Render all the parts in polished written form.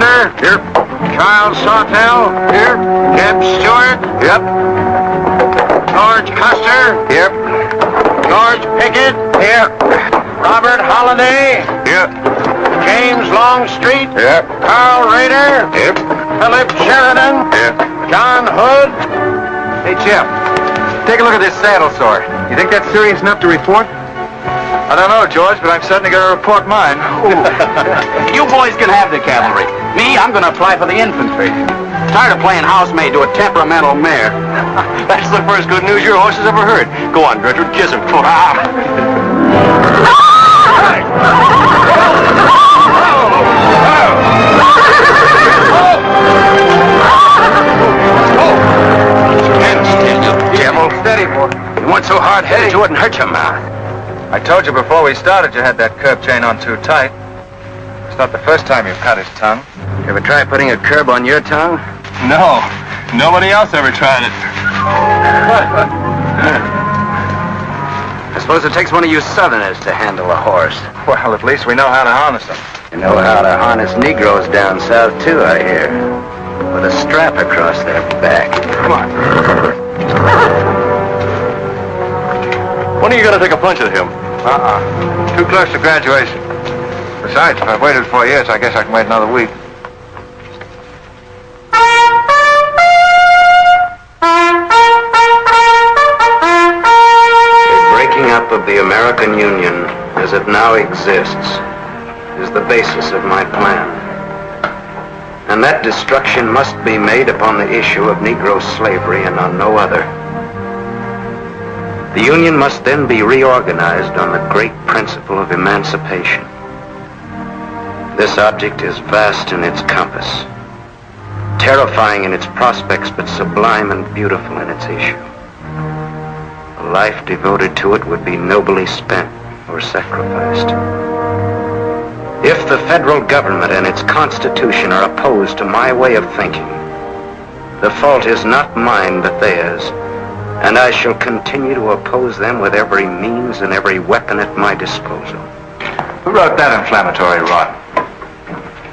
Carpenter. Here. Charles Sawtell. Here. Jeb Stewart. Yep. George Custer. Yep. George Pickett. Here. Robert Holliday. Yep. James Longstreet. Yep. Carl Rader. Yep. Philip Sheridan. Yep. John Hood. Hey, Jim. Take a look at this saddle sore. You think that's serious enough to report? I don't know, George, but I'm certainly going to report mine. You boys can have the cavalry. Me, I'm going to apply for the infantry. Tired of playing housemaid to a temperamental mare. That's the first good news your horse has ever heard. Go on, Gertrude, kiss him. Stand still, you devil. Steady, boy. You weren't so hard-headed, you wouldn't hurt your mouth. I told you before we started you had that curb chain on too tight. It's not the first time you've cut his tongue. You ever try putting a curb on your tongue? No. Nobody else ever tried it. I suppose it takes one of you Southerners to handle a horse. Well, at least we know how to harness them. You know how to harness Negroes down south, too, I hear. With a strap across their back. Come on. When are you going to take a punch at him? Too close to graduation. Besides, if I've waited 4 years, I guess I can wait another week. The breaking up of the American Union, as it now exists, is the basis of my plan. And that destruction must be made upon the issue of Negro slavery and on no other. The Union must then be reorganized on the great principle of emancipation. This object is vast in its compass, terrifying in its prospects, but sublime and beautiful in its issue. A life devoted to it would be nobly spent or sacrificed. If the federal government and its constitution are opposed to my way of thinking, the fault is not mine but theirs, and I shall continue to oppose them with every means and every weapon at my disposal. Who wrote that inflammatory rot?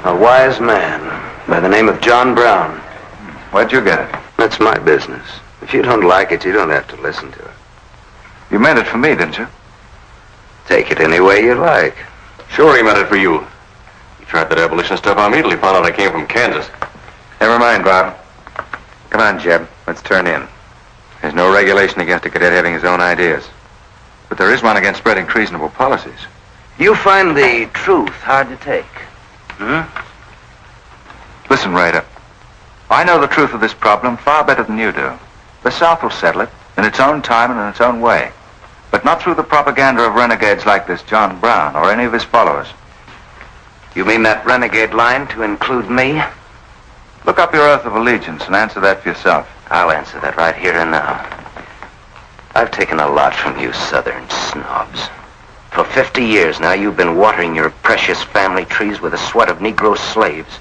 A wise man by the name of John Brown. Where'd you get it? That's my business. If you don't like it, you don't have to listen to it. You meant it for me, didn't you? Take it any way you like. Sure he meant it for you. He tried that abolition stuff on me till he found out I came from Kansas. Never mind, Bob. Come on, Jeb. Let's turn in. There's no regulation against a cadet having his own ideas. But there is one against spreading treasonable policies. You find the truth hard to take. Listen, Raider. I know the truth of this problem far better than you do. The South will settle it in its own time and in its own way. But not through the propaganda of renegades like this John Brown or any of his followers. You mean that renegade line to include me? Look up your oath of allegiance and answer that for yourself. I'll answer that right here and now. I've taken a lot from you Southern snobs. For 50 years now, you've been watering your precious family trees with the sweat of Negro slaves,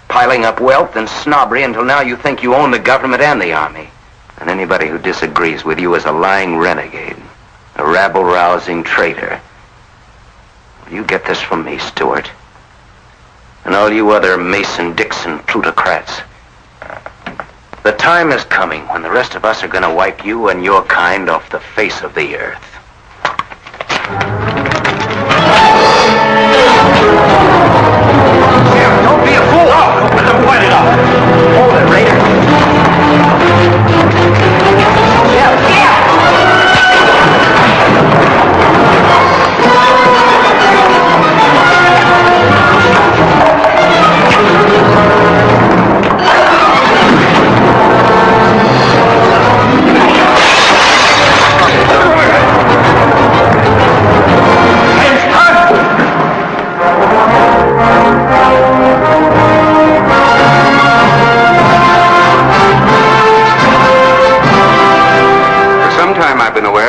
piling up wealth and snobbery until now you think you own the government and the army. And anybody who disagrees with you is a lying renegade, a rabble-rousing traitor. You get this from me, Stewart. And all you other Mason-Dixon plutocrats. The time is coming when the rest of us are going to wipe you and your kind off the face of the earth. Don't be a fool! Oh, let them fight it out! Hold it, Raider.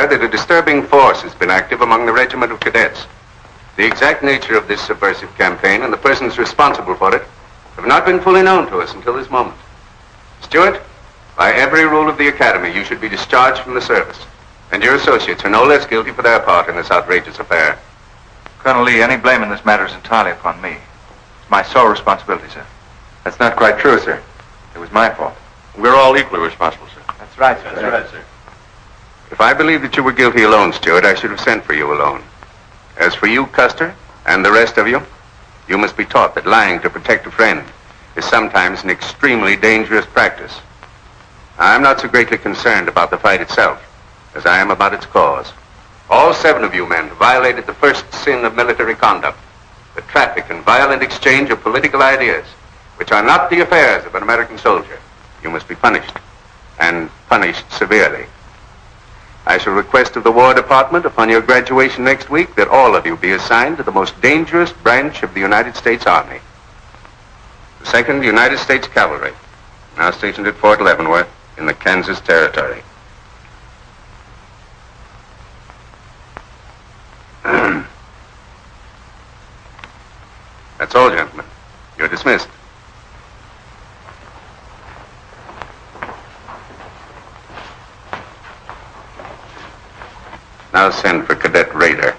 That a disturbing force has been active among the regiment of cadets. The exact nature of this subversive campaign and the persons responsible for it have not been fully known to us until this moment. Stewart, by every rule of the Academy, you should be discharged from the service, and your associates are no less guilty for their part in this outrageous affair. Colonel Lee, any blame in this matter is entirely upon me. It's my sole responsibility, sir. That's not quite true, sir. It was my fault. We're all equally responsible, sir. That's right, sir. That's right, sir. If I believed that you were guilty alone, Stewart, I should have sent for you alone. As for you, Custer, and the rest of you, you must be taught that lying to protect a friend is sometimes an extremely dangerous practice. I'm not so greatly concerned about the fight itself as I am about its cause. All 7 of you men violated the first sin of military conduct, the traffic and violent exchange of political ideas, which are not the affairs of an American soldier. You must be punished, and punished severely. I shall request of the War Department upon your graduation next week that all of you be assigned to the most dangerous branch of the United States Army. The 2nd United States Cavalry, now stationed at Fort Leavenworth in the Kansas Territory. That's all, gentlemen. You're dismissed. Now send for Cadet Raider.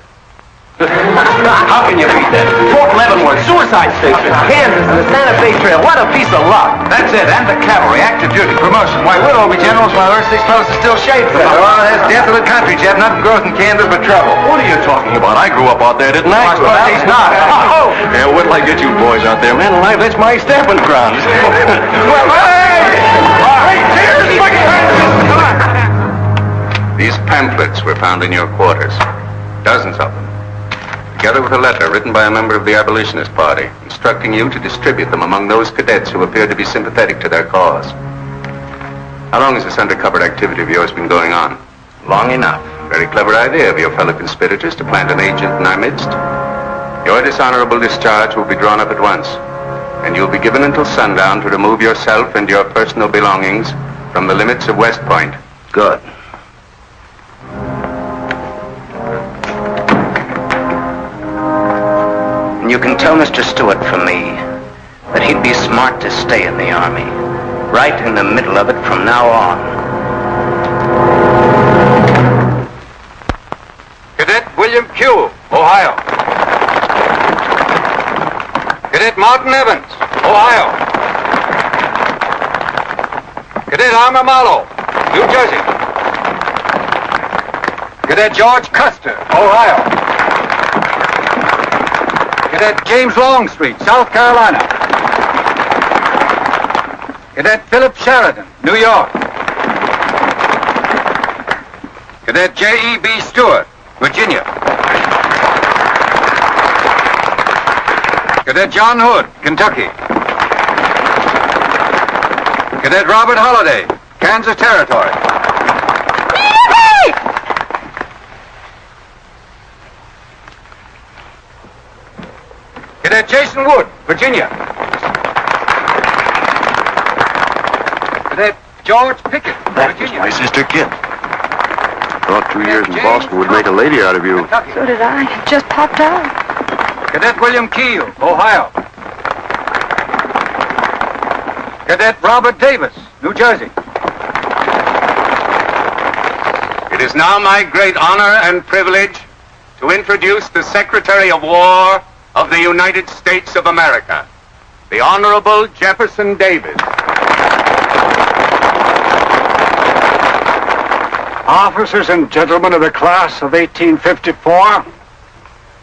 How can you beat that? Fort Leavenworth, suicide station, Kansas, and the Santa Fe Trail. What a piece of luck. That's it, and the cavalry, active duty, promotion. Why, we'll all be generals while the rest of these fellows are still shaved. Oh, that's desolate country, Jeff. Nothing grows in Kansas but trouble. What are you talking about? I grew up out there, didn't I? Well, he's not. Oh! Yeah, wait till I get you boys out there. Man alive, that's my stamping ground. Well, hey! Hey, cheers! Come on! These pamphlets were found in your quarters. Dozens of them. Together with a letter written by a member of the Abolitionist Party, instructing you to distribute them among those cadets who appeared to be sympathetic to their cause. How long has this undercover activity of yours been going on? Long enough. Very clever idea of your fellow conspirators to plant an agent in our midst. Your dishonorable discharge will be drawn up at once, and you'll be given until sundown to remove yourself and your personal belongings from the limits of West Point. Good. You can tell Mr. Stewart from me that he'd be smart to stay in the Army, right in the middle of it from now on. Cadet William Q., Ohio. Cadet Martin Evans, Ohio. Cadet Armour Marlowe, New Jersey. Cadet George Custer, Ohio. Cadet James Longstreet, South Carolina. Cadet Philip Sheridan, New York. Cadet J.E.B. Stewart, Virginia. Cadet John Hood, Kentucky. Cadet Robert Holliday, Kansas Territory. Cadet Jason Wood, Virginia. Cadet George Pickett, Virginia. My sister Kit. Thought 2 years in Boston would make a lady out of you. Kentucky. So did I. It just popped out. Cadet William Keel, Ohio. Cadet Robert Davis, New Jersey. It is now my great honor and privilege to introduce the Secretary of War of the United States of America, the Honorable Jefferson Davis. Officers and gentlemen of the class of 1854,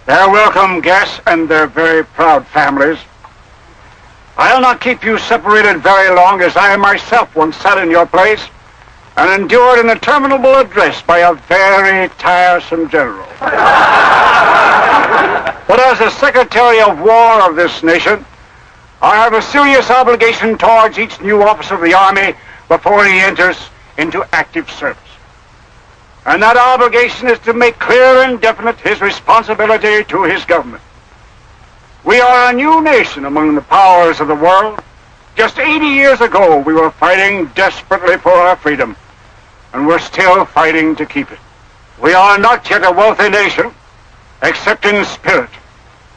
their welcome guests and their very proud families, I'll not keep you separated very long, as I myself once sat in your place and endured an interminable address by a very tiresome general. But as the Secretary of War of this nation, I have a serious obligation towards each new officer of the Army before he enters into active service. And that obligation is to make clear and definite his responsibility to his government. We are a new nation among the powers of the world. Just 80 years ago, we were fighting desperately for our freedom, and we're still fighting to keep it. We are not yet a wealthy nation, except in spirit,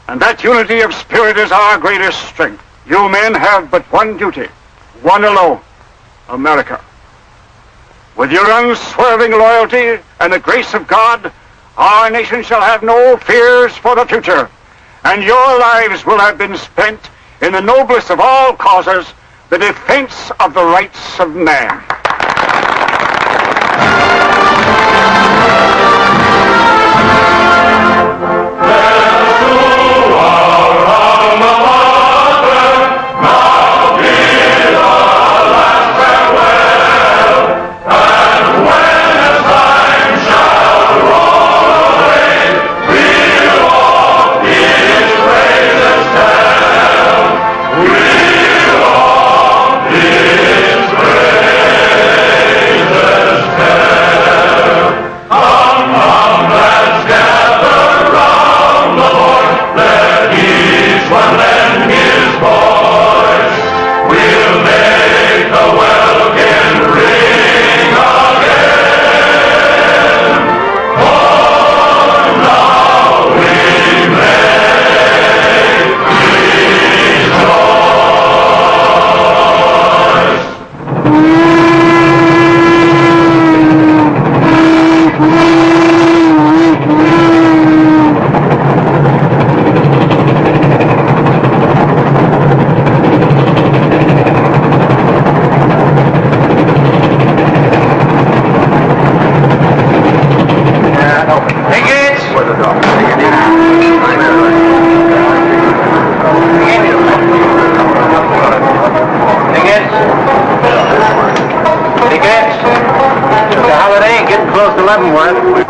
and that unity of spirit is our greatest strength. You men have but one duty, one alone: America. With your unswerving loyalty and the grace of God, our nation shall have no fears for the future, and your lives will have been spent in the noblest of all causes, the defense of the rights of man.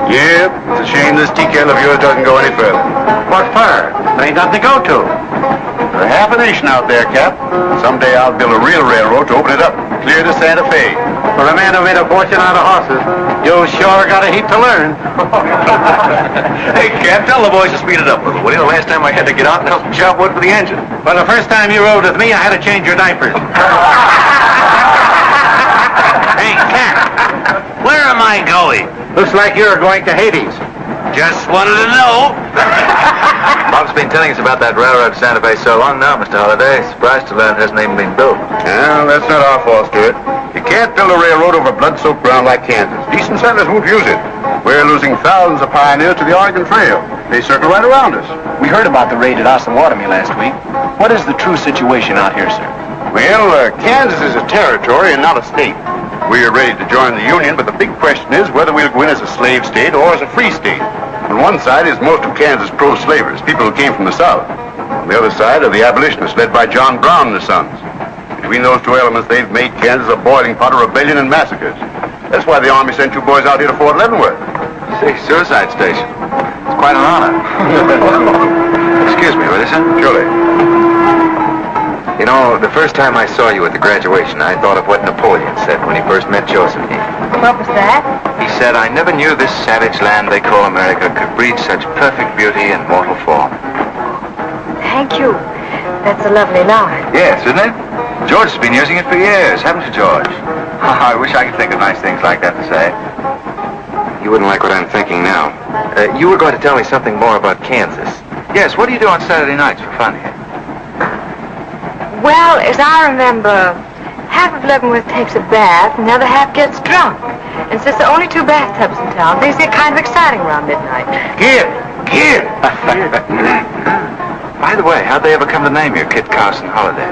Yep, it's a shame this decal of yours doesn't go any further. What for? There ain't nothing to go to. There's half a nation out there, Cap. Someday I'll build a real railroad to open it up, clear to Santa Fe. For a man who made a fortune out of horses, you sure got a heap to learn. Hey, Cap, tell the boys to speed it up a little, will you? The last time I had to get out and help them chop wood for the engine. Well, the first time you rode with me, I had to change your diapers. Hey, Cap, where am I going? Looks like you're going to Hades. Just wanted to know. Bob's been telling us about that railroad to Santa Fe so long now, Mr. Holliday. Surprised to learn it hasn't even been built. Well, that's not our fault, Stuart. You can't build a railroad over blood-soaked ground like Kansas. Decent settlers won't use it. We're losing thousands of pioneers to the Oregon Trail. They circle right around us. We heard about the raid at Osawatomie last week. What is the true situation out here, sir? Well, Kansas is a territory and not a state. We're ready to join the Union, but the big question is whether we'll go in as a slave state or as a free state. On one side is most of Kansas pro-slavers, people who came from the South. On the other side are the abolitionists led by John Brown and his sons. Between those two elements, they've made Kansas a boiling pot of rebellion and massacres. That's why the Army sent you boys out here to Fort Leavenworth. See, suicide station. It's quite an honor. Excuse me, will you, sir? Surely. You know, the first time I saw you at the graduation, I thought of what Napoleon said when he first met Josephine. What was that? He said, I never knew this savage land they call America could breed such perfect beauty and mortal form. Thank you. That's a lovely line. Yes, isn't it? George has been using it for years, haven't you, George? I wish I could think of nice things like that to say. You wouldn't like what I'm thinking now. You were going to tell me something more about Kansas. Yes, what do you do on Saturday nights for fun here? Well, as I remember, half of Leavenworth takes a bath and the other half gets drunk. And since there are only 2 bathtubs in town, things get kind of exciting around midnight. Kid! By the way, how'd they ever come to name you Kid Carson Holliday?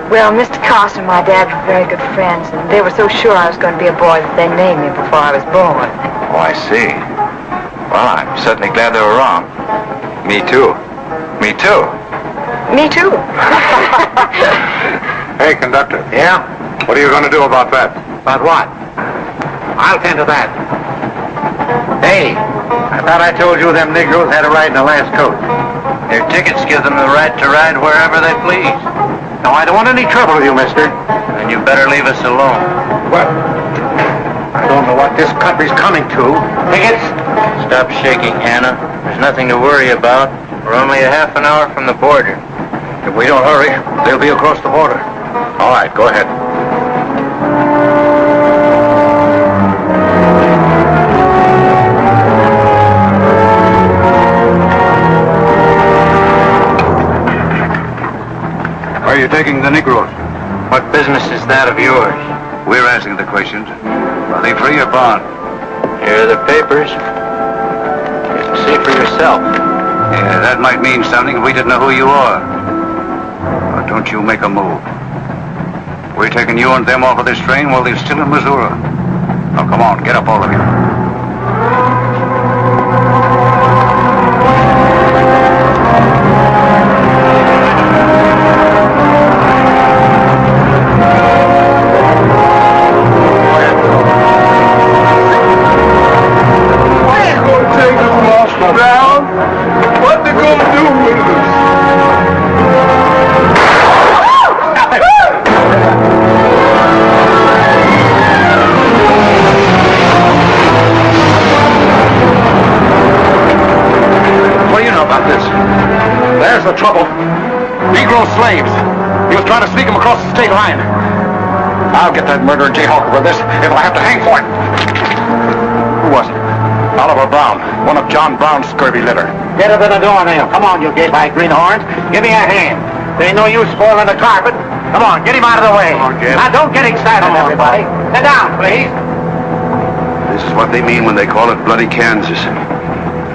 Well, Mr. Carson and my dad were very good friends, and they were so sure I was going to be a boy that they named me before I was born. Oh, I see. Well, I'm certainly glad they were wrong. Me too. Me too. Me too. Hey, conductor. Yeah? What are you going to do about that? About what? I'll tend to that. Hey, I thought I told you them Negroes had a right in the last coach. Their tickets give them the right to ride wherever they please. Now, I don't want any trouble with you, mister. And you better leave us alone. Well, I don't know what this country's coming to. Tickets? Stop shaking, Hannah. There's nothing to worry about. We're only a half an hour from the border. If we don't hurry, they'll be across the border. All right, go ahead. Are you taking the Negroes? What business is that of yours? We're asking the questions. Are they free or bond? Here are the papers. You can see for yourself. Yeah, that might mean something if we didn't know who you are. don't you make a move. We're taking you and them off of this train while they're still in Missouri. Now, come on, get up, all of you. The trouble. Negro slaves. He was trying to sneak them across the state line. I'll get that murdering Jayhawk over this if I have to hang for it. Who was it? Oliver Brown, one of John Brown's scurvy litter. Get up in the door now. Come on, you gay-eyed greenhorns. Give me a hand. There ain't no use spoiling the carpet. Come on, get him out of the way. Come on, Jim. Now, don't get excited, everybody. Sit down, please. This is what they mean when they call it bloody Kansas.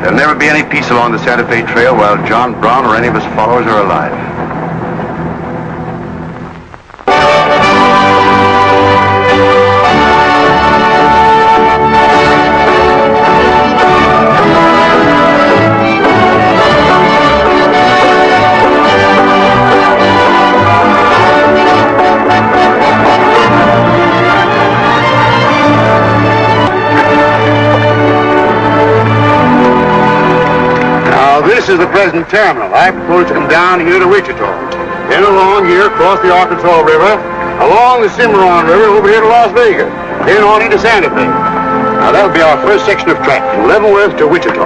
There'll never be any peace along the Santa Fe Trail while John Brown or any of his followers are alive. This is the present terminal. I propose to come down here to Wichita, then along here across the Arkansas River, along the Cimarron River over here to Las Vegas, then on into Santa Fe. Now that'll be our first section of track from Leavenworth to Wichita,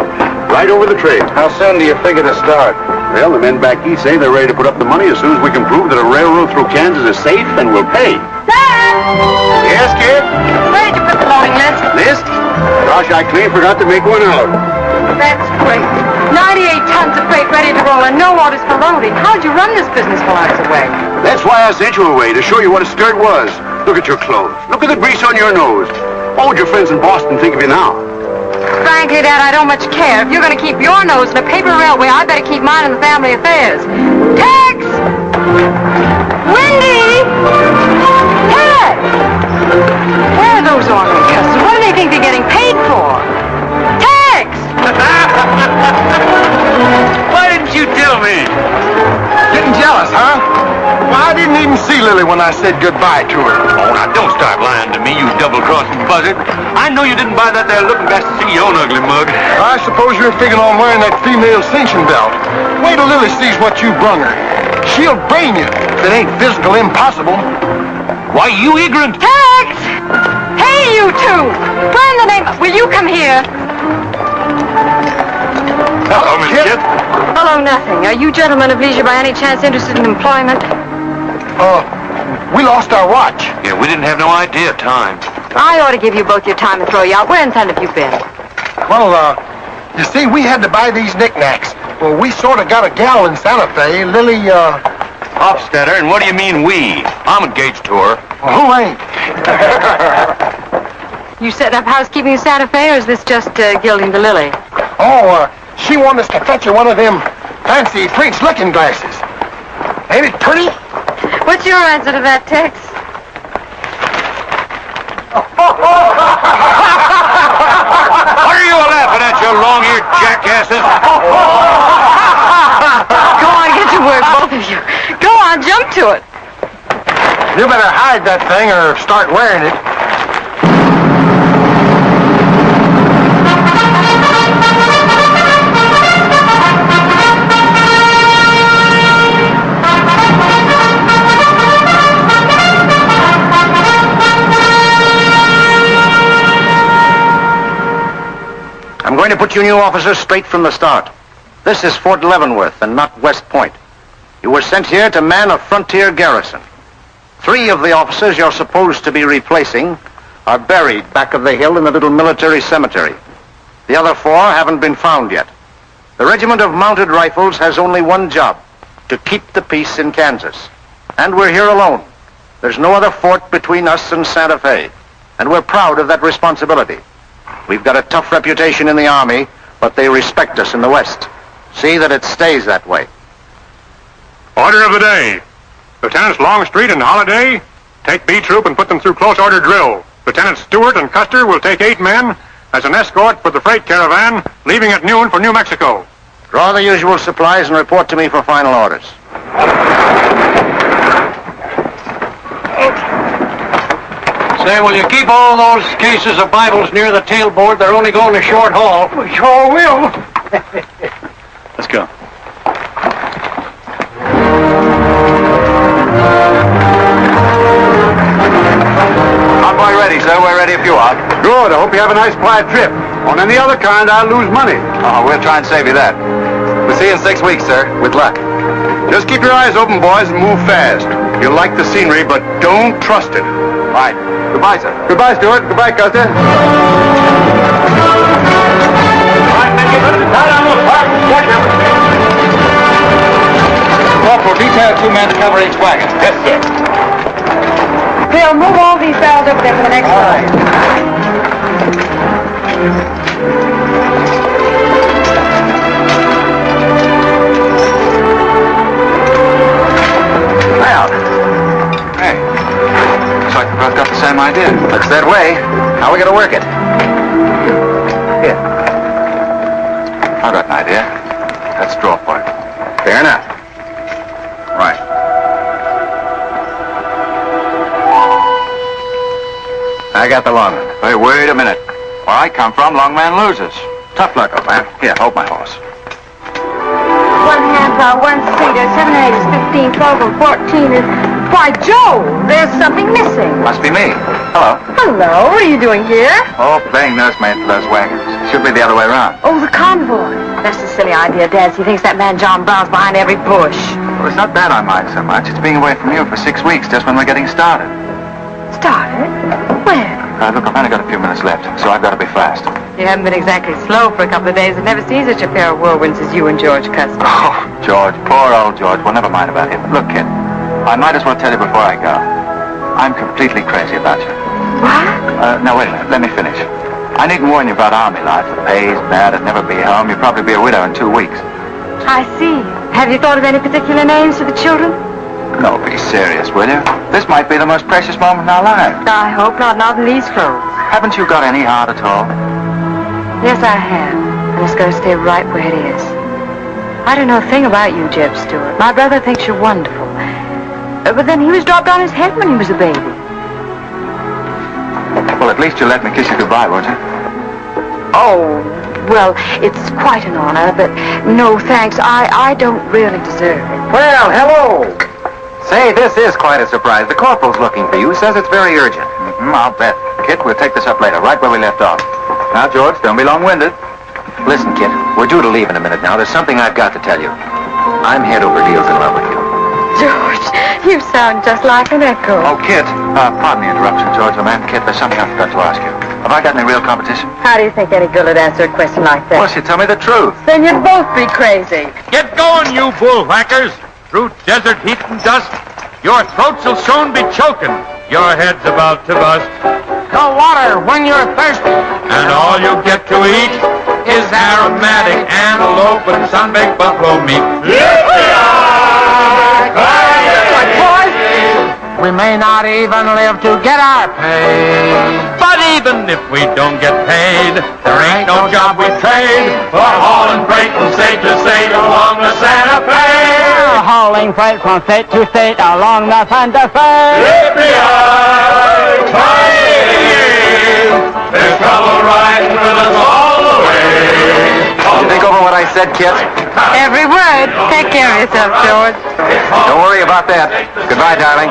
right over the trail. How soon do you figure to start? Well, the men back east say they're ready to put up the money as soon as we can prove that a railroad through Kansas is safe and will pay. Dad! Yes, kid? Where did you put the loading list? List? Gosh, I clean forgot to make one out. That's great. 98 tons of freight ready to roll and no orders for loading. How'd you run this business while I was away? That's why I sent you away, to show you what a skirt was. Look at your clothes. Look at the grease on your nose. What would your friends in Boston think of you now? Frankly, Dad, I don't much care. If you're going to keep your nose in a paper railway, I better keep mine in the family affairs. Tex! Wendy! Tex! Where are those ornery customers? What do they think they're getting paid for? Tex! Why didn't you tell me? Getting jealous, huh? Well, I didn't even see Lily when I said goodbye to her. Oh, now don't start lying to me, you double-crossing buzzard. I know you didn't buy that there looking glass to see your own ugly mug. I suppose you're figuring on wearing that female cinching belt. Wait till Lily sees what you brung her. She'll brain you if it ain't physical impossible. Why, you ignorant. Tex! Hey, you two! Where in the name... Will you come here? Hello, Miss Kip. Hello, nothing. Are you gentlemen of leisure by any chance interested in employment? We lost our watch. Yeah, we didn't have no idea of time. I ought to give you both your time and throw you out. Where in town have you been? Well, you see, we had to buy these knickknacks. Well, we sort of got a gal in Santa Fe, Lily, Hofstadter, and what do you mean we? I'm engaged to her. Well, who ain't? You setting up housekeeping in Santa Fe, or is this just gilding the lily? She wanted us to fetch her one of them fancy French looking glasses. Ain't it pretty? What's your answer to that, Tex? What are you laughing at, you long-eared jackasses? Go on, get to work, both of you. Go on, jump to it. You better hide that thing or start wearing it. I'm going to put you new officers straight from the start. This is Fort Leavenworth and not West Point. You were sent here to man a frontier garrison. 3 of the officers you're supposed to be replacing are buried back of the hill in the little military cemetery. The other 4 haven't been found yet. The Regiment of Mounted Rifles has only one job, to keep the peace in Kansas. And we're here alone. There's no other fort between us and Santa Fe, and we're proud of that responsibility. We've got a tough reputation in the Army, but they respect us in the West. See that it stays that way. Order of the day. Lieutenants Longstreet and Holiday take B Troop and put them through close order drill. Lieutenants Stewart and Custer will take 8 men as an escort for the freight caravan leaving at noon for New Mexico. Draw the usual supplies and report to me for final orders. Say, will you keep all those cases of Bibles near the tailboard? They're only going a short haul. We sure will. Let's go. Convoy ready, sir. We're ready if you are. Good. I hope you have a nice quiet trip. On any other kind, I'll lose money. Oh, we'll try and save you that. We'll see you in 6 weeks, sir. With luck. Just keep your eyes open, boys, and move fast. You'll like the scenery, but don't trust it. Right. Goodbye, sir. Goodbye, Stuart. Goodbye, Custer. Corporal, detail 2 men to cover each wagon. Yes, sir. Bill, move all these barrels over there for the next one. Well, hey, looks like we both got the same idea. Looks that way. How are we going to work it? Here. I've got an idea. Let's draw for it. Fair enough. Right. I got the long one. Hey, wait a minute. Where I come from, long man loses. Tough luck, old man. Here, hold my horse. 1 hand plow, 1 seater, 7 eggs, 15, 12, and 14 is... Why, Joe, there's something missing. Must be me. Hello. Hello, what are you doing here? Oh, playing nursemaid for those wagons. Should be the other way around. Oh, the convoy. That's a silly idea, Dad. He thinks that man John Brown's behind every bush. Well, it's not that I mind so much. It's being away from you for 6 weeks just when we're getting started. Started? When? Look, I've only got a few minutes left, so I've got to be fast. You haven't been exactly slow for a couple of days. I've never seen such a pair of whirlwinds as you and George Custer. Oh, George. Poor old George. Well, never mind about him. Look, kid, I might as well tell you before I go. I'm completely crazy about you. What? Now, wait a minute. Let me finish. I needn't warn you about army life. The pay's bad. I'd never be home. You'll probably be a widow in 2 weeks. I see. Have you thought of any particular names for the children? No, be serious, will you? This might be the most precious moment in our lives. I hope not in these clothes. Haven't you got any heart at all? Yes, I have. And it's going to stay right where it is. I don't know a thing about you, Jeb Stewart. My brother thinks you're wonderful. But then he was dropped on his head when he was a baby. Well, at least you'll let me kiss you goodbye, won't you? Oh, well, it's quite an honor, but no thanks. I don't really deserve it. Well, hello. Say, this is quite a surprise. The corporal's looking for you. Says it's very urgent. I'll bet. Kit, we'll take this up later, right where we left off. Now, George, don't be long-winded. Listen, Kit, we're due to leave in a minute now. There's something I've got to tell you. I'm head over heels in love with you. George, you sound just like an echo. Oh, Kit, pardon the interruption, George, old man. Kit, there's something I forgot to ask you. Have I got any real competition? How do you think any girl would answer a question like that? Well, she tell me the truth. Then you'd both be crazy. Get going, you bullwhackers. Through desert heat and dust, your throats will soon be choking. Your head's about to bust. No water when you're thirsty. And all you get to eat is aromatic antelope and sun-baked buffalo meat. We may not even live to get our pay. But even if we don't get paid, there ain't no job we trade for hauling freight from state to state along the Santa Fe. Hauling freight from state to state along the Santa Fe. There's trouble riding with us all the way. Did you think over what I said, Kit? Every word. Take care of yourself, George. Don't worry about that. Goodbye, darling.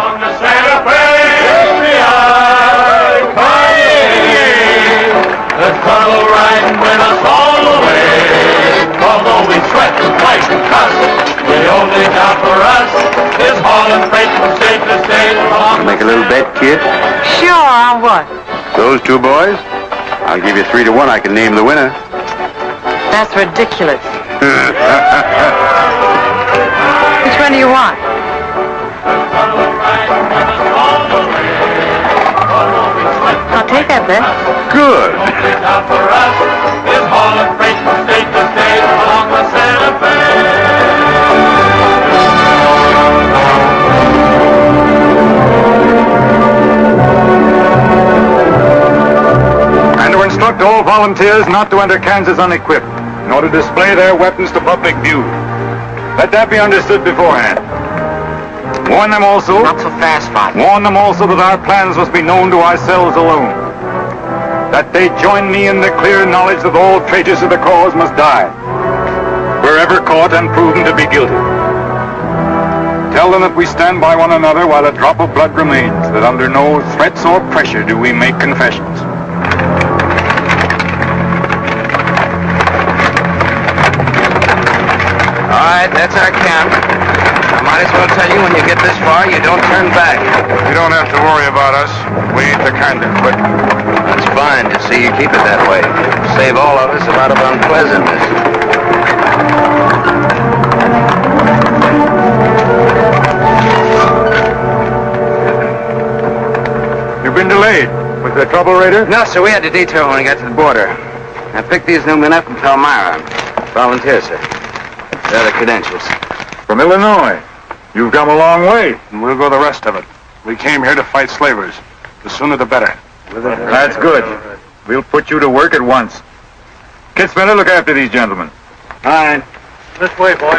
There's trouble riding with us all the way. Although we sweat and fight and cuss, the only job for us is hauling freight from state to state. Make a little bet, Kid. Sure, on what? Those 2 boys? I'll give you 3 to 1. I can name the winner. That's ridiculous. Which one do you want? I'll take that bet. Good. Job for us is hauling freight from state to state along the Santa Fe. instruct all volunteers not to enter Kansas unequipped, nor to display their weapons to public view. Let that be understood beforehand. Warn them also... Not so fast, Father. Warn them also that our plans must be known to ourselves alone. That they join me in the clear knowledge that all traitors of the cause must die, wherever caught and proven to be guilty. Tell them that we stand by one another while a drop of blood remains, that under no threats or pressure do we make confessions. All right, that's our camp. I might as well tell you when you get this far, you don't turn back. You don't have to worry about us. We ain't the kind that quit. That's fine to see you keep it that way. Save all of us a lot of unpleasantness. You've been delayed. Was there trouble, Raider? No, sir, we had to detour when we got to the border. I picked these new men up from Palmyra. Volunteers, sir. They're the credentials. From Illinois. You've come a long way. And we'll go the rest of it. We came here to fight slavers. The sooner the better. That's good. We'll put you to work at once. Kid Spinner, look after these gentlemen. All right. This way, boys.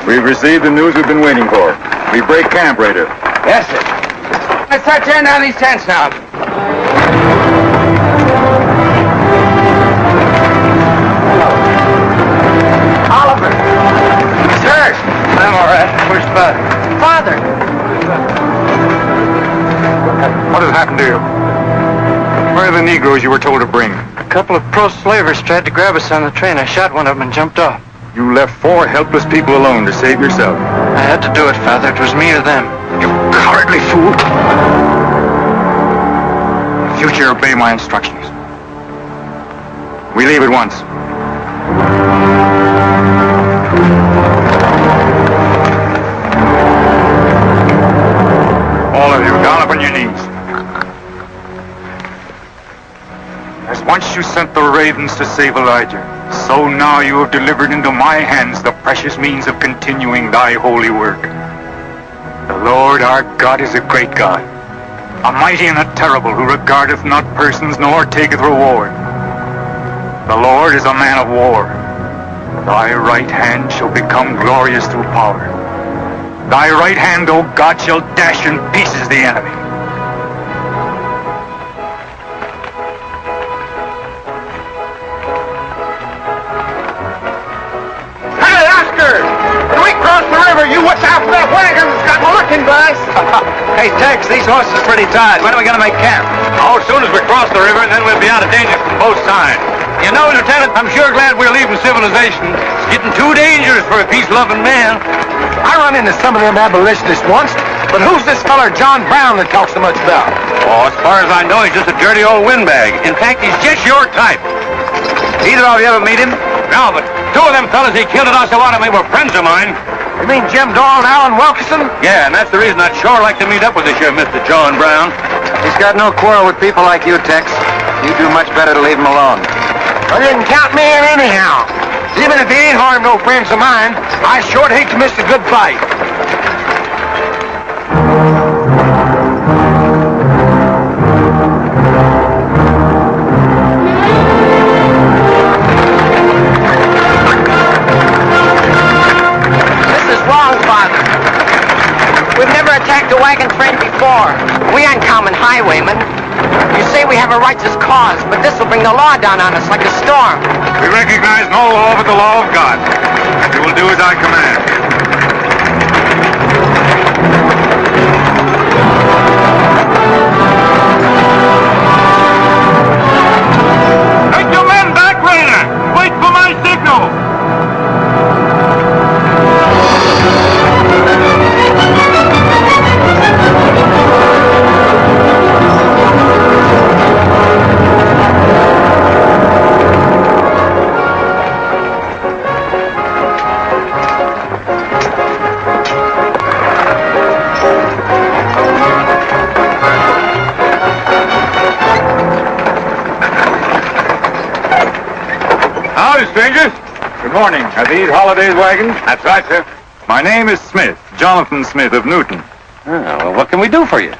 We've received the news we've been waiting for. We break camp, Raider. Yes, sir. Let's start tearing down these tents now. Oliver. Sir. I'm all right. Where's Father? Father. What has happened to you? Where are the Negroes you were told to bring? A couple of pro-slavers tried to grab us on the train. I shot one of them and jumped off. You left 4 helpless people alone to save yourself. I had to do it, Father. It was me or them. You cowardly fool. In future, obey my instructions. We leave at once. All of you, down upon your knees. As once you sent the ravens to save Elijah, so now you have delivered into my hands the precious means of continuing thy holy work. The Lord our God is a great God, a mighty and a terrible, who regardeth not persons nor taketh reward. The Lord is a man of war. Thy right hand shall become glorious through power. Thy right hand, O God, shall dash in pieces the enemy. You watch out for that wagon that's got my looking glass. Hey, Tex, these horses are pretty tired. When are we going to make camp? Oh, as soon as we cross the river, and then we'll be out of danger from both sides. You know, Lieutenant, I'm sure glad we're leaving civilization. It's getting too dangerous for a peace-loving man. I run into some of them abolitionists once, but who's this feller John Brown that talks so much about? Oh, as far as I know, he's just a dirty old windbag. In fact, he's just your type. Either of you ever meet him? No, but 2 of them fellas he killed at Osawatomie were friends of mine. You mean Jim Doyle and Alan Wilkerson? Yeah, and that's the reason I'd sure like to meet up with this here Mr. John Brown. He's got no quarrel with people like you, Tex. You do much better to leave him alone. Well, you can count me in anyhow. Even if he ain't harmed no friends of mine, I sure hate to miss a good fight. We've never attacked a wagon train before. We aren't common highwaymen. You say we have a righteous cause, but this will bring the law down on us like a storm. We recognize no law but the law of God. We will do as I command. Take your men back, Raider! Wait for my signal! Howdy, strangers. Good morning. Are these Holiday's wagons? That's right, sir. My name is Smith, Jonathan Smith of Newton. Oh, well, what can we do for you?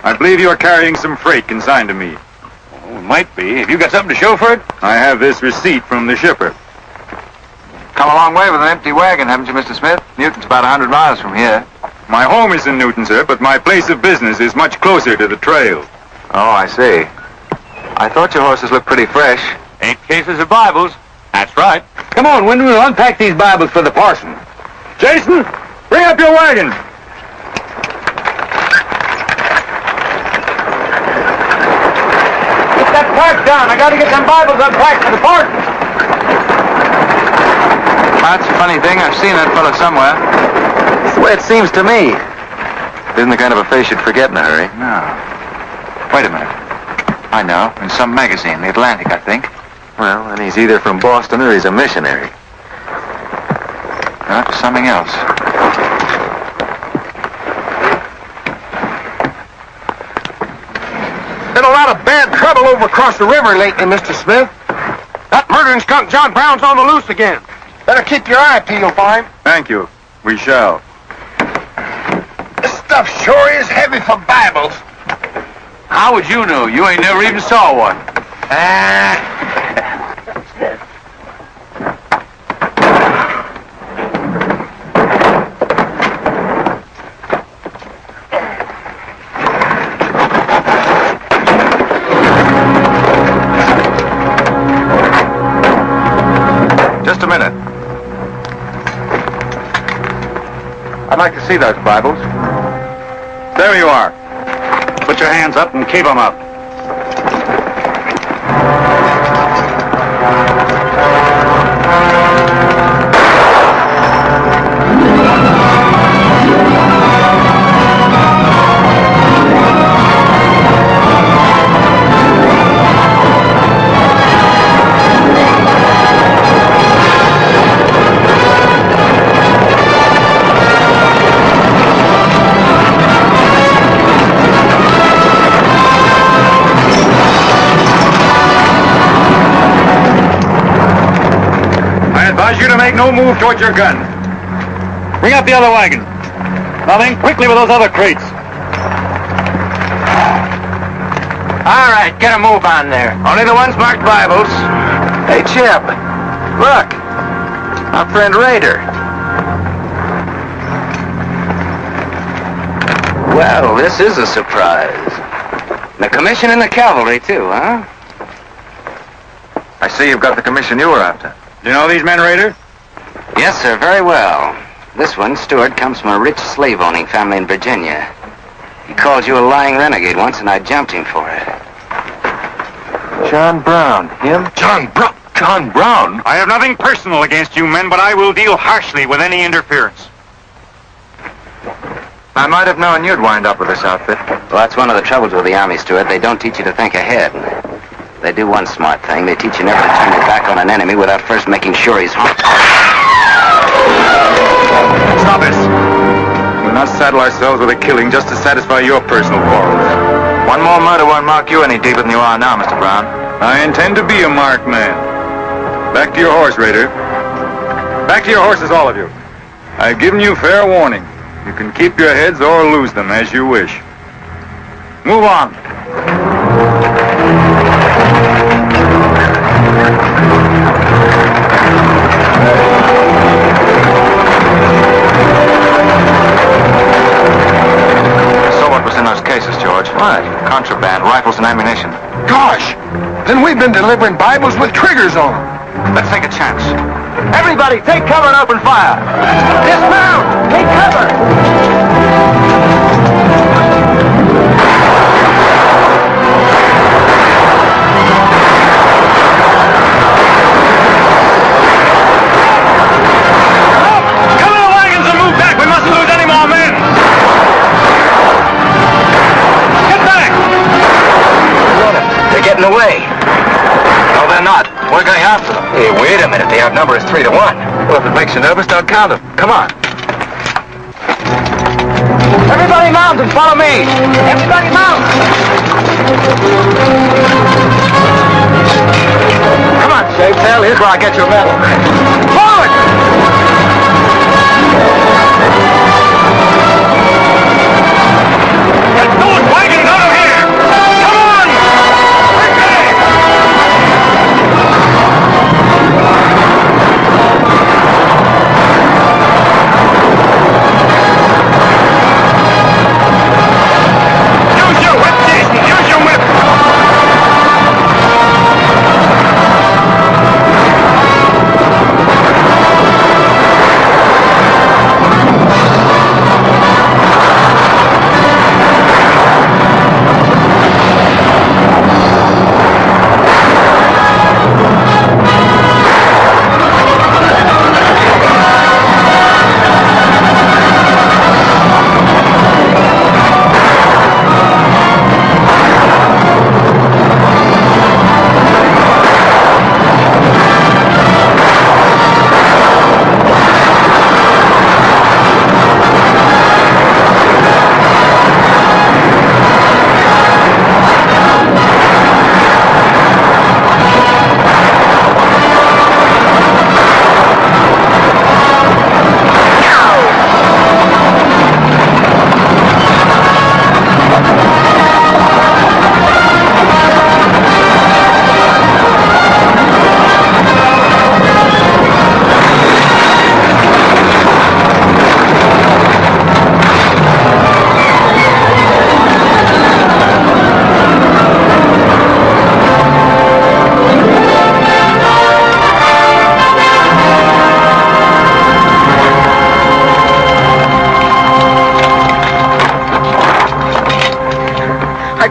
I believe you are carrying some freight consigned to me. Oh, it might be. Have you got something to show for it? I have this receipt from the shipper. Come a long way with an empty wagon, haven't you, Mr. Smith? Newton's about 100 miles from here. My home is in Newton, sir, but my place of business is much closer to the trail. Oh, I see. I thought your horses looked pretty fresh. 8 cases of Bibles. That's right. Come on, Wyndham, we'll unpack these Bibles for the parson. Jason, bring up your wagon. Get that pack down. I gotta get them Bibles unpacked for the parson. That's a funny thing. I've seen that fellow somewhere. It's the way it seems to me. Isn't the kind of a face you'd forget in a hurry. No. Wait a minute. I know. In some magazine, The Atlantic, I think. Well, then he's either from Boston or he's a missionary. No, it was something else. Been a lot of bad trouble over across the river lately, Mr. Smith. That murdering skunk John Brown's on the loose again. Better keep your eye peeled for him. Thank you. We shall. This stuff sure is heavy for Bibles. How would you know? You ain't never even saw one. Just a minute. I'd like to see those Bibles. There you are. Put your hands up and keep them up. You to make no move towards your gun. Bring up the other wagon. Now then, quickly with those other crates. All right, get a move on there. Only the ones marked Bibles. Hey, Chip. Look. Our friend Raider. Well, this is a surprise. The commission in the cavalry, too, huh? I see you've got the commission you were after. Do you know these men, Raider? Yes, sir, very well. This one, Stewart, comes from a rich slave-owning family in Virginia. He called you a lying renegade once, and I jumped him for it. John Brown. Him? John Brown? I have nothing personal against you men, but I will deal harshly with any interference. I might have known you'd wind up with this outfit. Well, that's one of the troubles with the Army, Stewart. They don't teach you to think ahead. They do one smart thing. They teach you never to turn your back on an enemy without first making sure he's... Stop this. We'll not saddle ourselves with a killing just to satisfy your personal quarrels. One more murder won't mark you any deeper than you are now, Mr. Brown. I intend to be a marked man. Back to your horse, Raider. Back to your horses, all of you. I've given you fair warning. You can keep your heads or lose them as you wish. Move on. What? Contraband, rifles and ammunition. Gosh! Then we've been delivering Bibles with triggers on them. Let's take a chance. Everybody, take cover and open fire. Dismount! Take cover! Come in the wagons and move back. We mustn't lose any more men. They're getting away. No, they're not. We're going after them. Hey, wait a minute. The outnumber is 3-1. Well, if it makes you nervous, don't count them. Come on. Everybody mount and follow me. Everybody mount. Come on, Shave Tail. Here's where I get your medal. Forward! Get those wagons out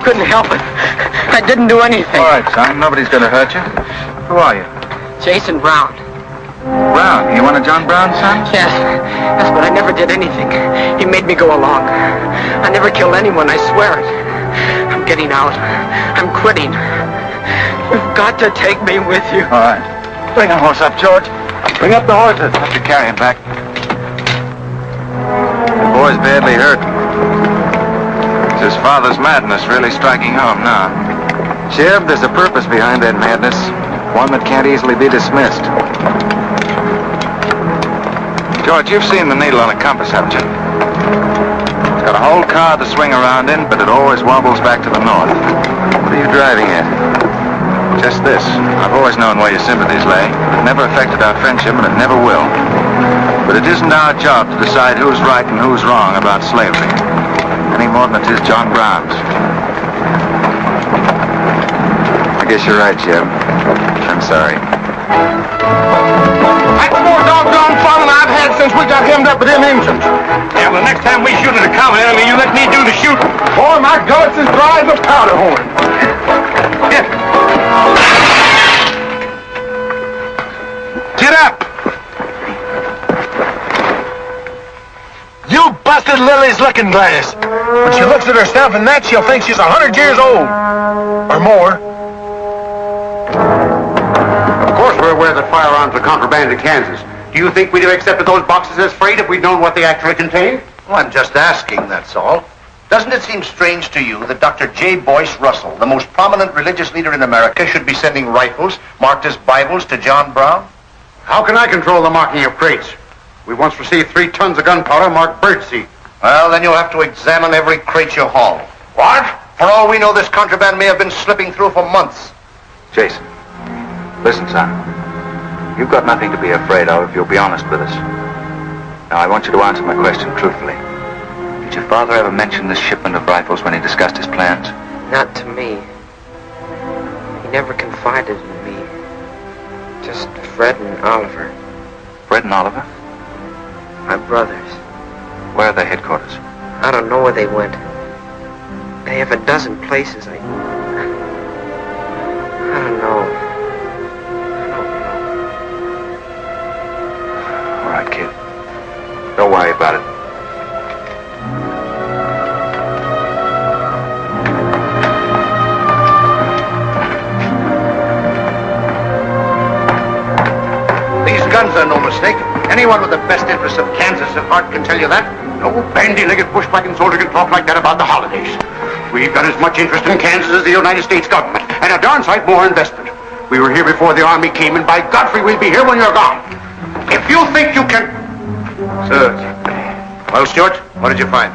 couldn't help it. I didn't do anything. All right, son. Nobody's going to hurt you. Who are you? Jason Brown. Brown. You one of John Brown's sons? Yes, but I never did anything. He made me go along. I never killed anyone, I swear it. I'm getting out. I'm quitting. You've got to take me with you. All right. Bring a horse up, George. Bring up the horses. Have to carry him back. The boy's badly hurt. It's his father's madness really striking home now. Sheriff, there's a purpose behind that madness. One that can't easily be dismissed. George, you've seen the needle on a compass, haven't you? It's got a whole car to swing around in, but it always wobbles back to the north. What are you driving at? Just this. I've always known where your sympathies lay. It never affected our friendship, and it never will. But it isn't our job to decide who's right and who's wrong about slavery. Any more than it is John Brown's. I guess you're right, Jeb. I'm sorry. That's the more doggone fun than I've had since we got hemmed up with them engines. Yeah, well, next time we shoot at a common enemy, you let me do the shooting. Boy, my gullets is dry as a powder horn. Yeah. Get up! You busted Lily's looking glass. When she looks at herself in that, she'll think she's 100 years old. Or more. Of course we're aware that firearms are contraband to Kansas. Do you think we'd have accepted those boxes as freight if we'd known what they actually contained? Well, I'm just asking, that's all. Doesn't it seem strange to you that Dr. J. Boyce Russell, the most prominent religious leader in America, should be sending rifles marked as Bibles to John Brown? How can I control the marking of crates? We once received 3 tons of gunpowder marked birdseed. Well, then you'll have to examine every crate you haul. What? For all we know, this contraband may have been slipping through for months. Jason, listen, son. You've got nothing to be afraid of if you'll be honest with us. Now, I want you to answer my question truthfully. Did your father ever mention this shipment of rifles when he discussed his plans? Not to me. He never confided in me. Just Fred and Oliver. Fred and Oliver? My brothers. Where are their headquarters? I don't know where they went. They have a dozen places. I don't know. All right, kid. Don't worry about it. These guns are no mistake. Anyone with the best interests of Kansas at heart can tell you that. No bandy-legged bushwhacking soldier can talk like that about the holidays. We've got as much interest in Kansas as the United States government, and a darn sight more investment. We were here before the Army came, and by Godfrey, we'll be here when you're gone. If you think you can... Sir. Well, Stuart, what did you find?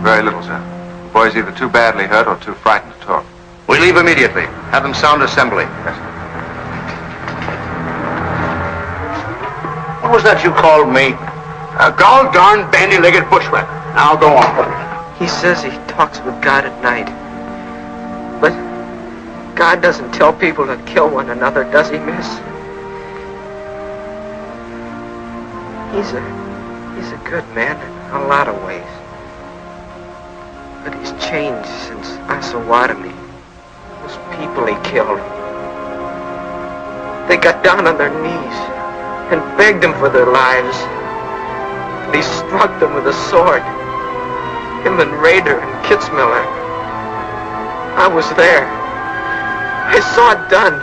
Very little, sir. The boy's either too badly hurt or too frightened to talk. We leave immediately. Have them sound assembly. Yes, sir. What was that you called me? A gall-darn bandy-legged bushwhacker. Now go on. He says he talks with God at night. But God doesn't tell people to kill one another, does he, miss? He's a good man in a lot of ways. But he's changed since Osawatomie. Those people he killed. They got down on their knees and begged him for their lives. And he struck them with a sword. Him and Rader and Kitzmiller. I was there. I saw it done.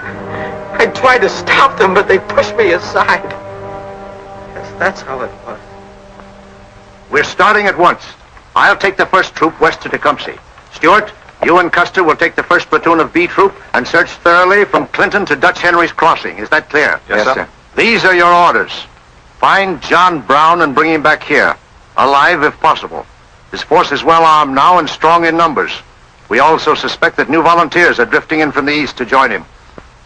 I tried to stop them, but they pushed me aside. That's how it was. We're starting at once. I'll take the first troop west to Tecumseh. Stuart, you and Custer will take the first platoon of B Troop and search thoroughly from Clinton to Dutch Henry's Crossing. Is that clear? Yes, sir. These are your orders. Find John Brown and bring him back here, alive if possible. His force is well armed now and strong in numbers. We also suspect that new volunteers are drifting in from the east to join him.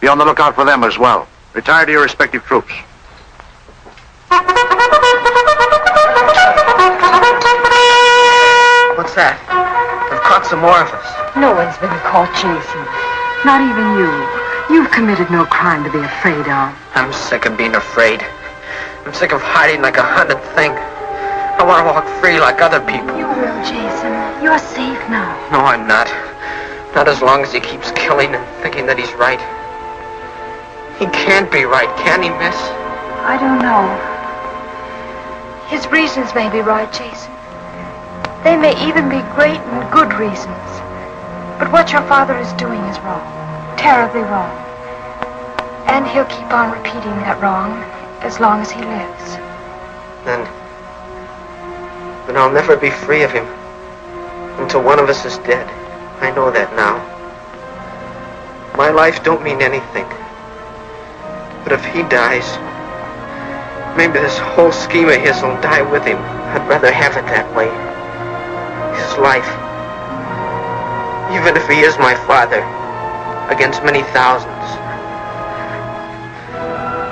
Be on the lookout for them as well. Retire to your respective troops. What's that? They've caught some more of us. No one's been caught, Jason. Not even you. You've committed no crime to be afraid of. I'm sick of being afraid. I'm sick of hiding like a hunted thing. I want to walk free like other people. You will, Jason. You're safe now. No, I'm not. Not as long as he keeps killing and thinking that he's right. He can't be right, can he, miss? I don't know. His reasons may be right, Jason. They may even be great and good reasons. But what your father is doing is wrong. Terribly wrong. And he'll keep on repeating that wrong as long as he lives. Then I'll never be free of him until one of us is dead. I know that now. My life don't mean anything. But if he dies, maybe this whole scheme of his will die with him. I'd rather have it that way. His life. Even if he is my father, against many thousands.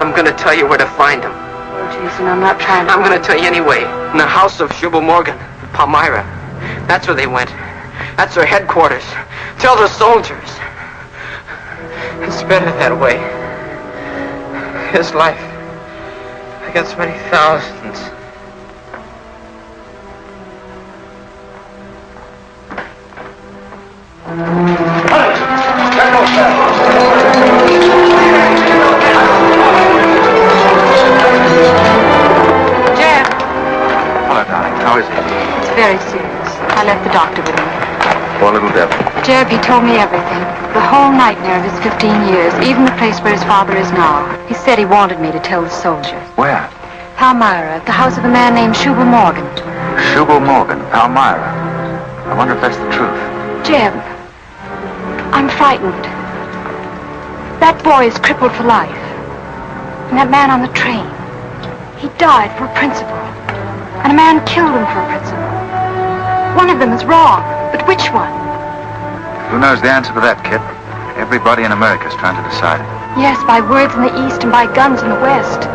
I'm gonna tell you where to find him. Oh, Jason, I'm not trying to... I'm gonna tell you anyway. In the house of Shubal Morgan, Palmyra. That's where they went. That's their headquarters. Tell the soldiers. It's better that way. His life against many thousands. Jeb. Hello, darling. How is he? It's very serious. I left the doctor with him. Poor little devil. Jeb, he told me everything. The whole nightmare of his 15 years, even the place where his father is now. He said he wanted me to tell the soldiers. Where? Palmyra, at the house of a man named Shubal Morgan. Shubal Morgan, Palmyra. I wonder if that's the truth. Jeb, I'm frightened. That boy is crippled for life. And that man on the train, he died for a principle. And a man killed him for a principle. One of them is wrong, but which one? Who knows the answer to that, kid? Everybody in America's trying to decide it. Yes, by words in the East and by guns in the West.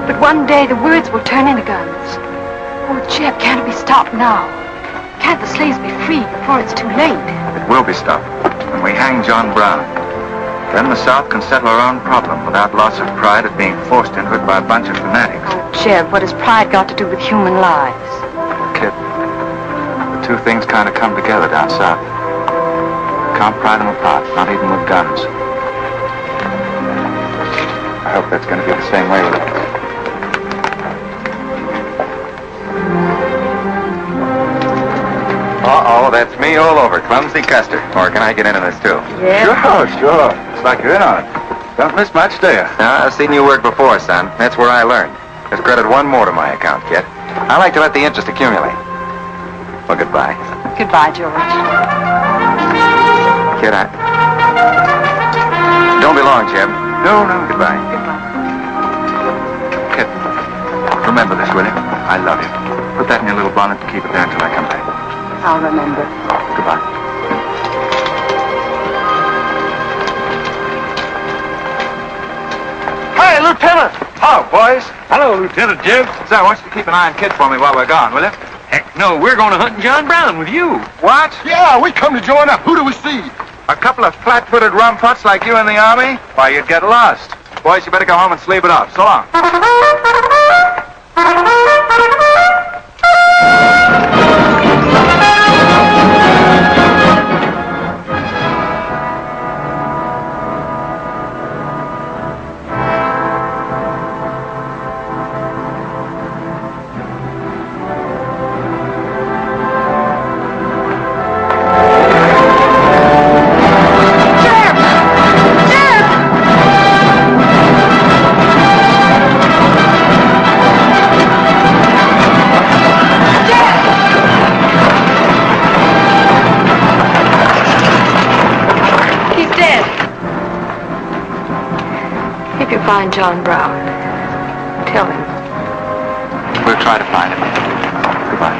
But one day the words will turn into guns. Oh, Jeb, can't it be stopped now? Can't the slaves be freed before it's too late? It will be stopped when we hang John Brown. Then the South can settle her own problem without loss of pride at being forced into it by a bunch of fanatics. Oh, Jeb, what has pride got to do with human lives? Kid, the two things kind of come together down south. Can't pry them apart, not even with guns. I hope that's going to be the same way with it. Uh-oh, that's me all over. Clumsy Custer. Or can I get into this, too? Yeah? Sure. It's like you're in on it. Don't miss much, do you? I've seen you work before, son. That's where I learned. Just credit one more to my account, kid. I like to let the interest accumulate. Well, goodbye. Goodbye, George. Kid, don't be long, Jeb. No. Goodbye. Goodbye. Kid, remember this, will you? I love you. Put that in your little bonnet and keep it there until I come back. I'll remember. Goodbye. Hey, Lieutenant! Hello, boys. Hello, Lieutenant Jeb. So, I want you to keep an eye on Kid for me while we're gone, will you? Heck no, we're going to hunt John Brown with you. What? Yeah, we come to join up. Who do we see? A couple of flat-footed rumputs like you in the Army? Why, you'd get lost. Boys, you better go home and sleep it off. So long. Find John Brown. Tell him. We'll try to find him. Goodbye.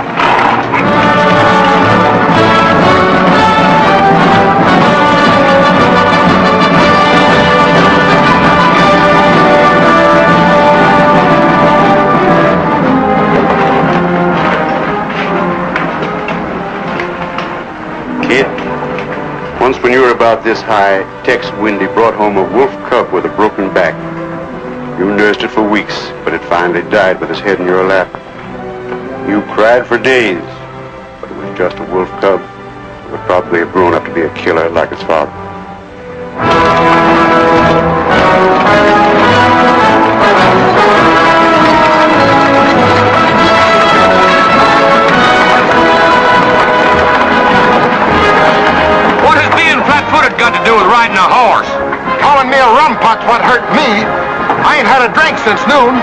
Kid, once when you were about this high, Tex Windy brought home a wolf cub with a broken back. You nursed it for weeks, but it finally died with its head in your lap. You cried for days, but it was just a wolf cub. It would probably have grown up to be a killer like his father. What has being flat-footed got to do with riding a horse? Calling me a rumput's what hurt me. I ain't had a drink since noon.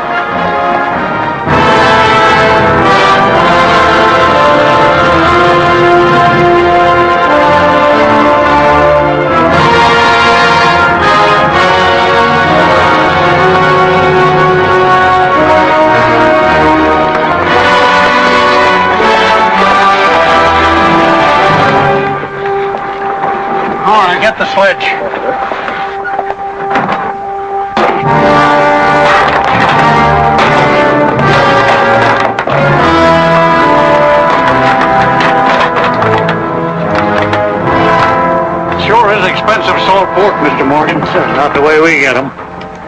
All right, get the sledge. Sure is expensive salt pork, Mr. Morgan. Not the way we get them.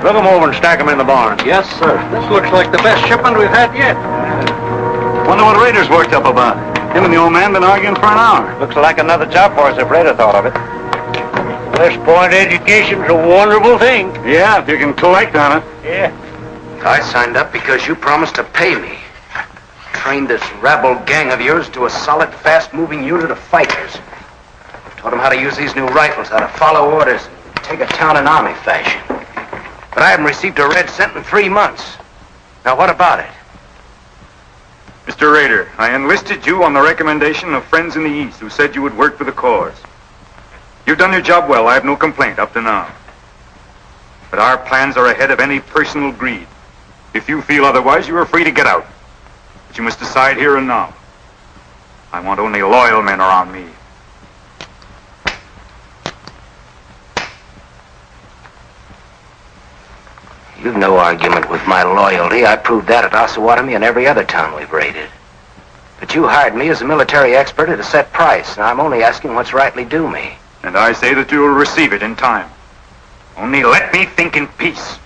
Look them over and stack them in the barn. Yes, sir. This looks like the best shipment we've had yet. Wonder what Rader's worked up about. Him and the old man been arguing for an hour. Looks like another job for us if Rader thought of it. West Point education's a wonderful thing. Yeah, if you can collect on it. Yeah. I signed up because you promised to pay me. Trained this rabble gang of yours to a solid, fast-moving unit of fighters. Taught them how to use these new rifles, how to follow orders, and take a town in army fashion. But I haven't received a red cent in 3 months. Now, what about it? Mr. Rader, I enlisted you on the recommendation of friends in the East who said you would work for the cause. You've done your job well. I have no complaint up to now. But our plans are ahead of any personal greed. If you feel otherwise, you are free to get out. But you must decide here and now. I want only loyal men around me. You've no argument with my loyalty. I proved that at Osawatomie and every other town we've raided. But you hired me as a military expert at a set price, and I'm only asking what's rightly due me. And I say that you will receive it in time. Only let me think in peace.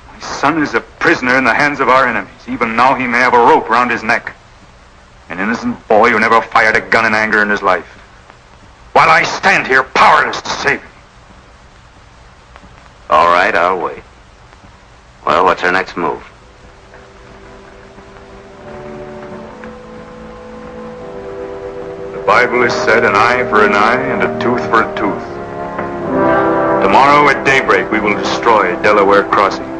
My son is a prisoner in the hands of our enemies. Even now he may have a rope around his neck. An innocent boy who never fired a gun in anger in his life. While I stand here powerless to save him. All right, I'll wait. Well, what's our next move? The Bible has said an eye for an eye and a tooth for a tooth. Tomorrow at daybreak we will destroy Delaware Crossing.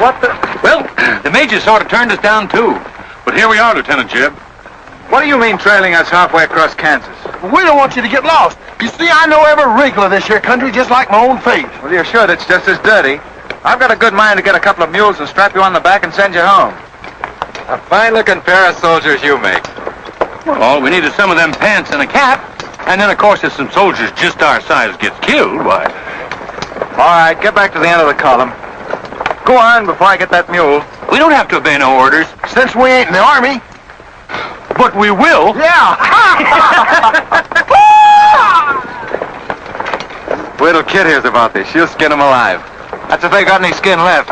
What the... Well, the major sort of turned us down, too. But here we are, Lieutenant Jeb. What do you mean trailing us halfway across Kansas? We don't want you to get lost. You see, I know every wrinkle of this here country just like my own face. Well, you're sure that's just as dirty? I've got a good mind to get a couple of mules and strap you on the back and send you home. A fine-looking pair of soldiers you make. Well, all we need is some of them pants and a cap. And then, of course, if some soldiers just our size gets killed, why... All right, get back to the end of the column. Go on before I get that mule. We don't have to obey no orders. Since we ain't in the army. But we will. Yeah. Wait till Kid hears about this. She'll skin him alive. That's if they got any skin left.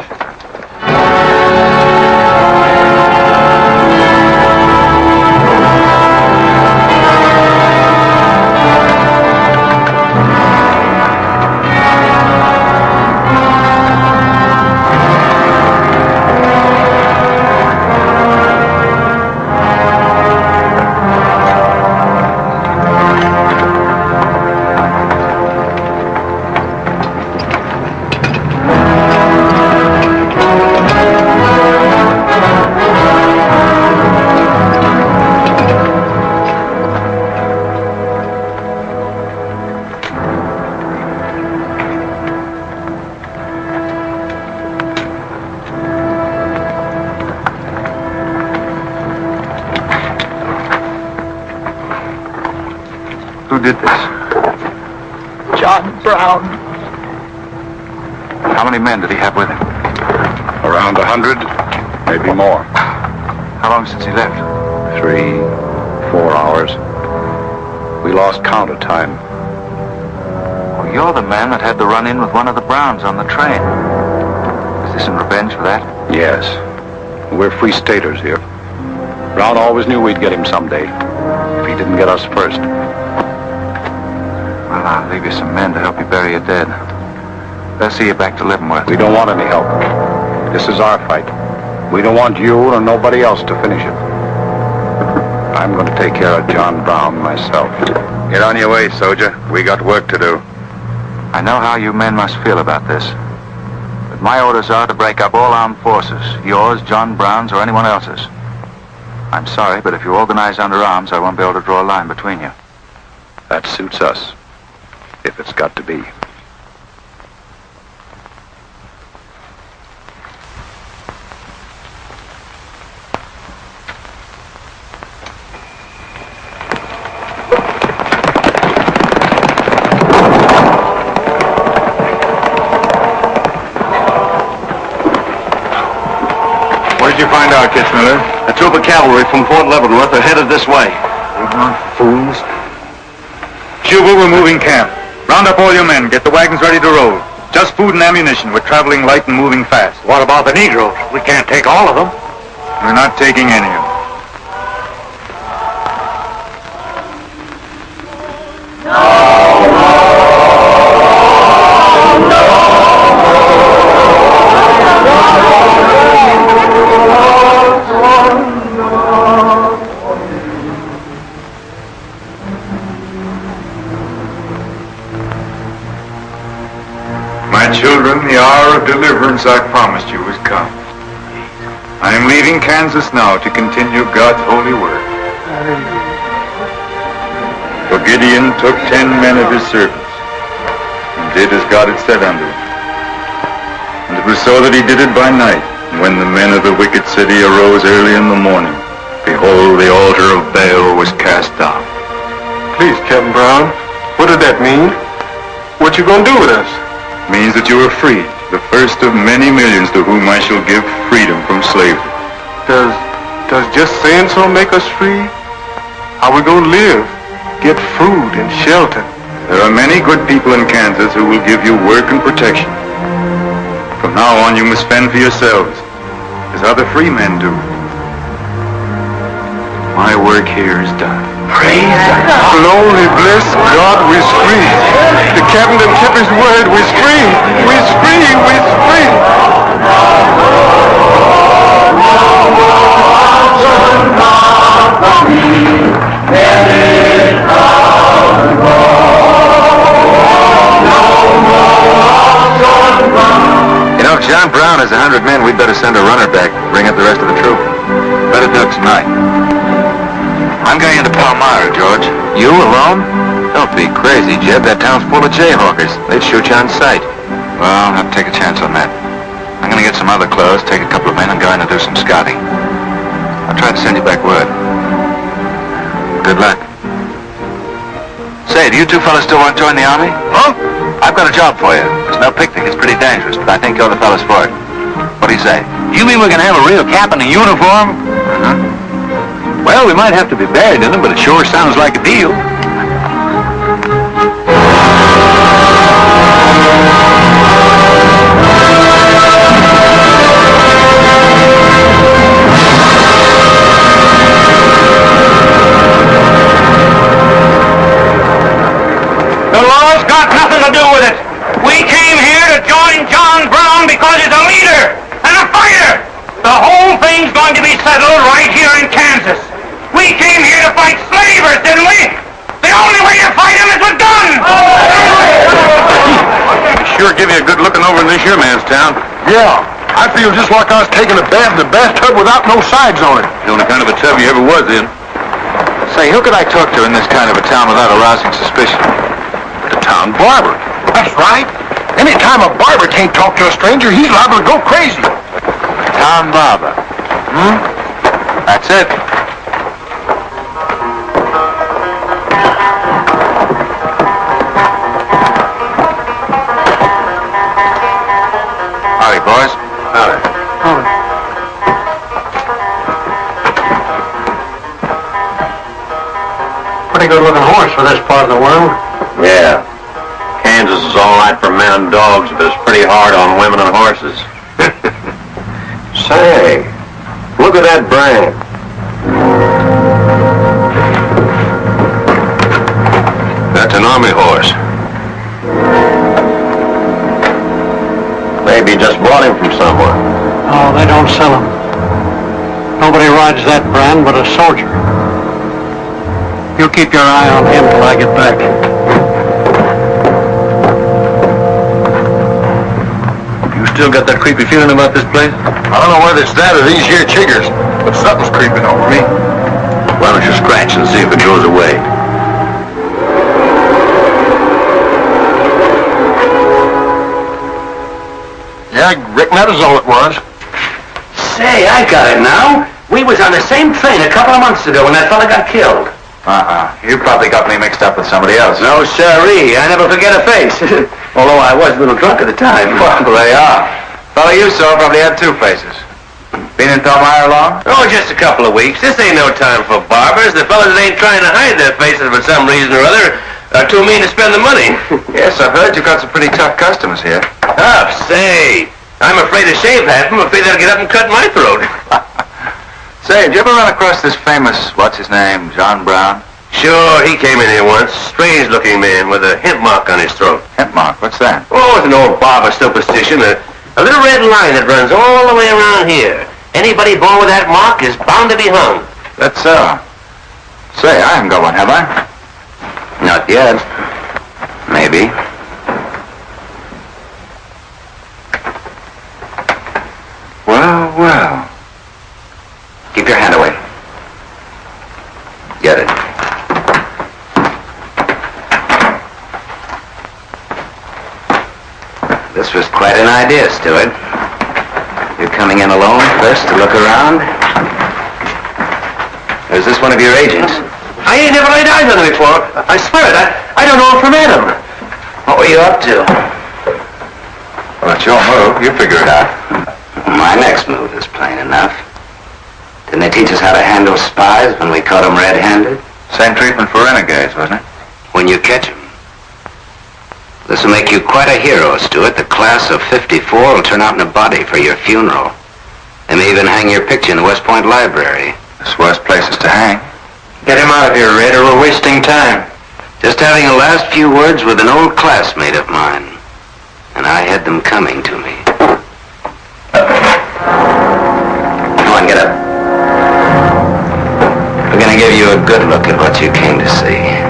Who did this? John Brown. How many men did he have with him? Around 100, maybe more. How long since he left? 3, 4 hours. We lost count of time. Well, you're the man that had the run-in with one of the Browns on the train. Is this in revenge for that? Yes. We're free staters here. Brown always knew we'd get him someday, if he didn't get us first. Well, I'll leave you some men to help you bury your dead. They'll see you back to Leavenworth. We don't want any help. This is our fight. We don't want you or nobody else to finish it. I'm going to take care of John Brown myself. Get on your way, soldier. We got work to do. I know how you men must feel about this. But my orders are to break up all armed forces. Yours, John Brown's, or anyone else's. I'm sorry, but if you organize under arms, I won't be able to draw a line between you. That suits us, if it's got to be. What did you find out, Kitzmiller? A troop of cavalry from Fort Leavenworth are headed this way. Ignorant fools. Cuba, we're moving camp. Round up all your men. Get the wagons ready to roll. Just food and ammunition. We're traveling light and moving fast. What about the Negroes? We can't take all of them. We're not taking any of them. Children, the hour of deliverance I promised you has come. I am leaving Kansas now to continue God's holy work. For Gideon took 10 men of his servants and did as God had said unto him. And it was so that he did it by night. And when the men of the wicked city arose early in the morning, behold, the altar of Baal was cast down. Please, Captain Brown, what did that mean? What you gonna do with us? Means that you are free, the first of many millions to whom I shall give freedom from slavery. Does just saying so make us free? How we gonna live? Get food and shelter? There are many good people in Kansas who will give you work and protection. From now on, you must fend for yourselves, as other free men do. My work here is done. Praise glory, bless God, we're free. The captain done kept his word, we're free. We're free, we're free. You know, if John Brown has 100 men, we'd better send a runner back, bring up the rest of the troop. Better do it tonight. I'm going into Palmyra, George. You alone? Don't be crazy, Jeb. That town's full of jayhawkers. They'd shoot you on sight. Well, I'll have to take a chance on that. I'm going to get some other clothes, take a couple of men, and go in and do some scouting. I'll try to send you back word. Good luck. Say, do you two fellas still want to join the Army? Huh? I've got a job for you. It's no picnic. It's pretty dangerous, but I think you're the fellas for it. What do you say? You mean we're going to have a real cap and a uniform? Uh-huh. Well, we might have to be buried in them, but it sure sounds like a deal. The law's got nothing to do with it. We came here to join John Brown because he's a leader and a fighter. The whole thing's going to be settled right here in Kansas. We came here to fight slavers, didn't we? The only way to fight them is with guns! Sure give you a good looking over in this here man's town. Yeah, I feel just like I was taking a bath in a bathtub without no sides on it. The only kind of a tub you ever was in. Say, who could I talk to in this kind of a town without arousing suspicion? The town barber. That's right. Anytime a barber can't talk to a stranger, he's liable to go crazy. Town barber. That's it. boys. Pretty good-looking horse for this part of the world. Yeah. Kansas is all right for men and dogs, but it's pretty hard on women and horses. Say, look at that brand. That's an army horse. Maybe you just bought him from someone. Oh, they don't sell them. Nobody rides that brand but a soldier. You keep your eye on him till I get back. You still got that creepy feeling about this place? I don't know whether it's that or these here chiggers, but something's creeping over me. Why don't you scratch and see if it goes away? Yeah, I reckon that is all it was. Say, I got it now. We was on the same train a couple of months ago when that fella got killed. You probably got me mixed up with somebody else. No, sirree. I never forget a face. Although I was a little drunk at the time. Well, they are. Fellow you saw probably had two faces. Been in Palmyra long? Oh, just a couple of weeks. This ain't no time for barbers. The fellas that ain't trying to hide their faces for some reason or other are too mean to spend the money. Yes, I've heard you've got some pretty tough customers here. Tough? Say, I'm afraid to shave half of them. I'm afraid they'll get up and cut my throat. Say, did you ever run across this famous, what's his name, John Brown? Sure, he came in here once. Strange-looking man with a hemp mark on his throat. Hemp mark? What's that? Oh, it's an old barber superstition. A little red line that runs all the way around here. Anybody born with that mark is bound to be hung. That's so. Say, I haven't got one, have I? Not yet. Maybe. Well, well. Keep your hand away. Get it. This was quite an idea, Stewart. You're coming in alone first to look around? Or is this one of your agents? I ain't never laid eyes on him before. I swear it. I don't know him from Adam. What were you up to? Well, it's your move. You figure it out. My next move is plain enough. Didn't they teach us how to handle spies when we caught them red-handed? Same treatment for renegades, wasn't it? When you catch them. This will make you quite a hero, Stewart. The class of '54 will turn out in a body for your funeral. They may even hang your picture in the West Point Library. There's worse places to hang. Get him out of here, Red, or we're wasting time. Just having a last few words with an old classmate of mine. And I had them coming to me. Come on, get up. We're going to give you a good look at what you came to see.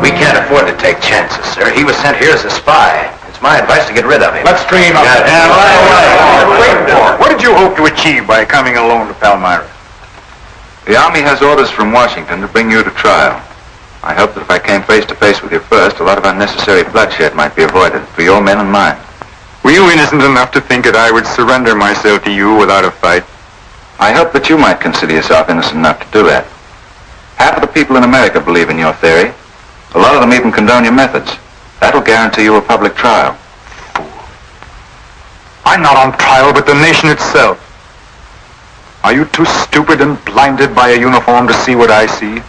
We can't afford to take chances, sir. He was sent here as a spy. It's my advice to get rid of him. Let's dream up. What did you hope to achieve by coming alone to Palmyra? The Army has orders from Washington to bring you to trial. I hope that if I came face to face with you first, a lot of unnecessary bloodshed might be avoided for your men and mine. Were you innocent enough to think that I would surrender myself to you without a fight? I hope that you might consider yourself innocent enough to do that. Half of the people in America believe in your theory. A lot of them even condone your methods. That'll guarantee you a public trial. I'm not on trial, but the nation itself. Are you too stupid and blinded by a uniform to see what I see?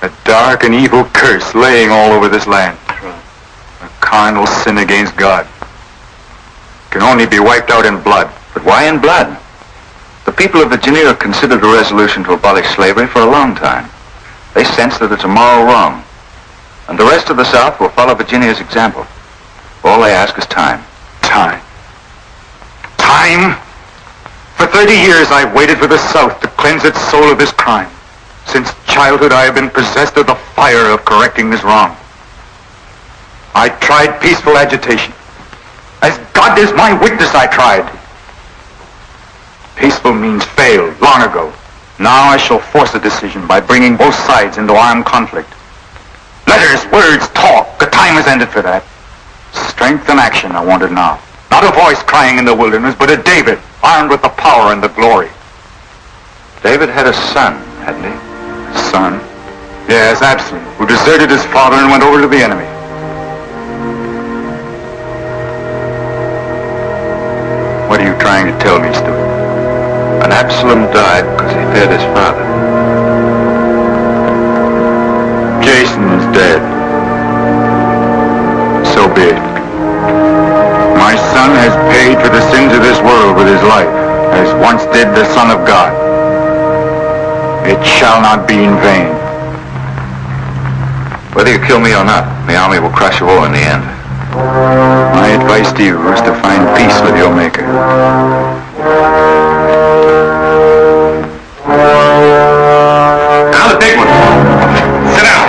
A dark and evil curse laying all over this land. A carnal sin against God. Can only be wiped out in blood. But why in blood? The people of Virginia have considered a resolution to abolish slavery for a long time. They sense that it's a moral wrong. And the rest of the South will follow Virginia's example. All they ask is time. Time? Time? For 30 years I've waited for the South to cleanse its soul of this crime. Since childhood I have been possessed of the fire of correcting this wrong. I tried peaceful agitation. As God is my witness, I tried. Peaceful means failed long ago. Now I shall force a decision by bringing both sides into armed conflict. Letters, words, talk. The time has ended for that. Strength and action are wanted now. Not a voice crying in the wilderness, but a David, armed with the power and the glory. David had a son, hadn't he? Son? Yes, Absalom, who deserted his father and went over to the enemy. What are you trying to tell me, Stuart? And Absalom died because he feared his father. Jason is dead. So be it. My son has paid for the sins of this world with his life, as once did the Son of God. It shall not be in vain. Whether you kill me or not, the army will crush you all in the end. My advice to you is to find peace with your Maker. Now the big one. Sit down.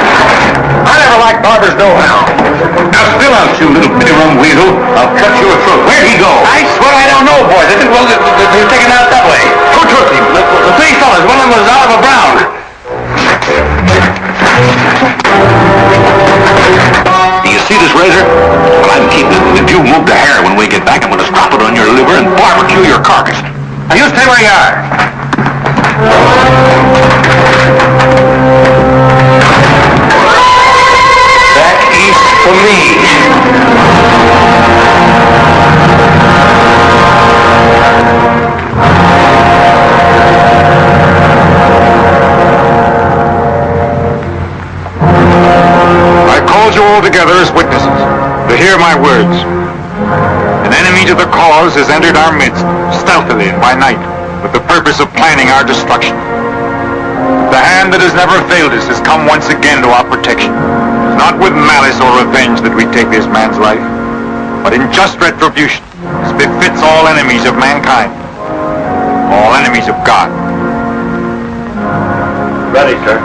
I never liked barbers know-how. Now spill out, you little bitty rum weasel. I'll cut your throat. Where'd he go? I swear I don't know, boys. I think, well, they're taken out that way. Who took him? The three fellas. One of them was Oliver Brown. Do you see this razor? Well, I'm keeping it. If you move the hair when we get back, I'm going to strap it on your liver and barbecue your carcass. Now, you stay where you are. Back east for me. You all together as witnesses to hear my words. An enemy to the cause has entered our midst, stealthily and by night, with the purpose of planning our destruction. The hand that has never failed us has come once again to our protection. It's not with malice or revenge that we take this man's life, but in just retribution, as befits all enemies of mankind, all enemies of God. Ready, sir.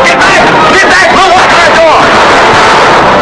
Get back! Move! Watch that door!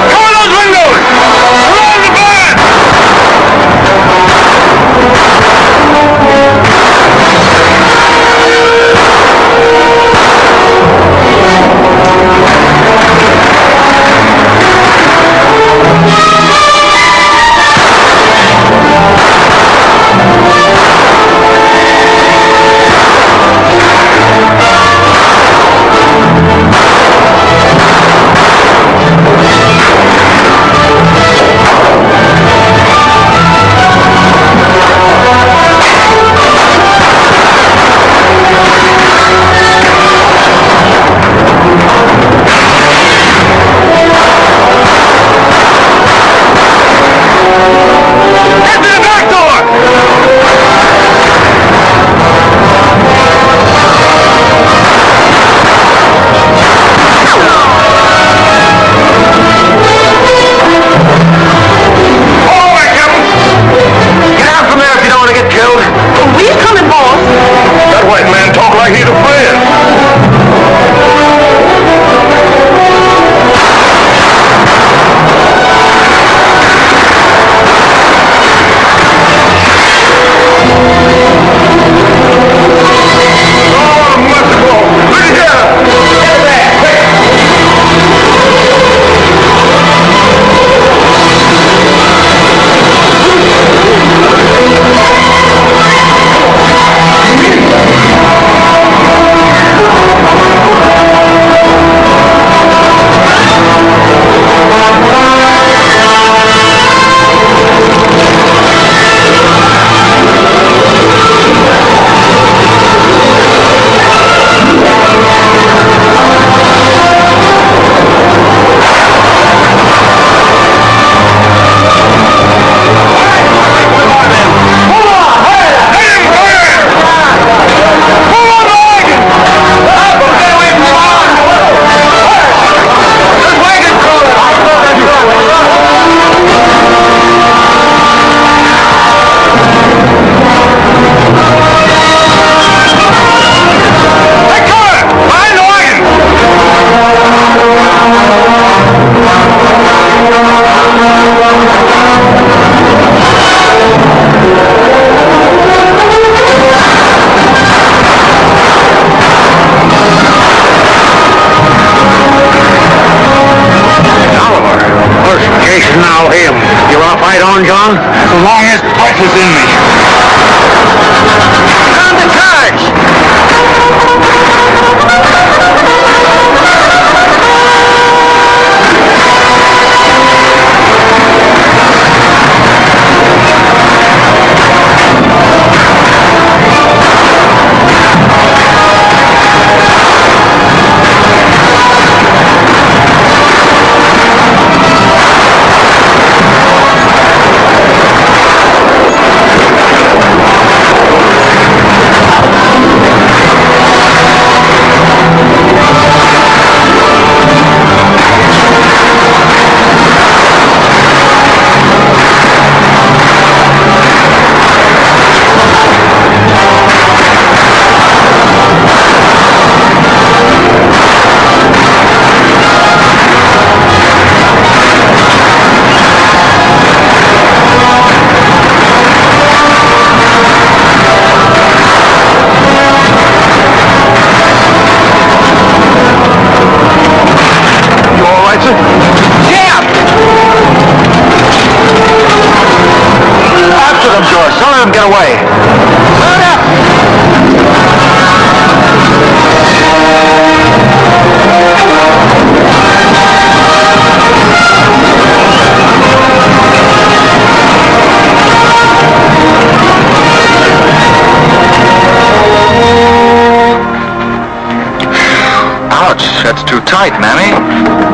Ouch, that's too tight, Mammy.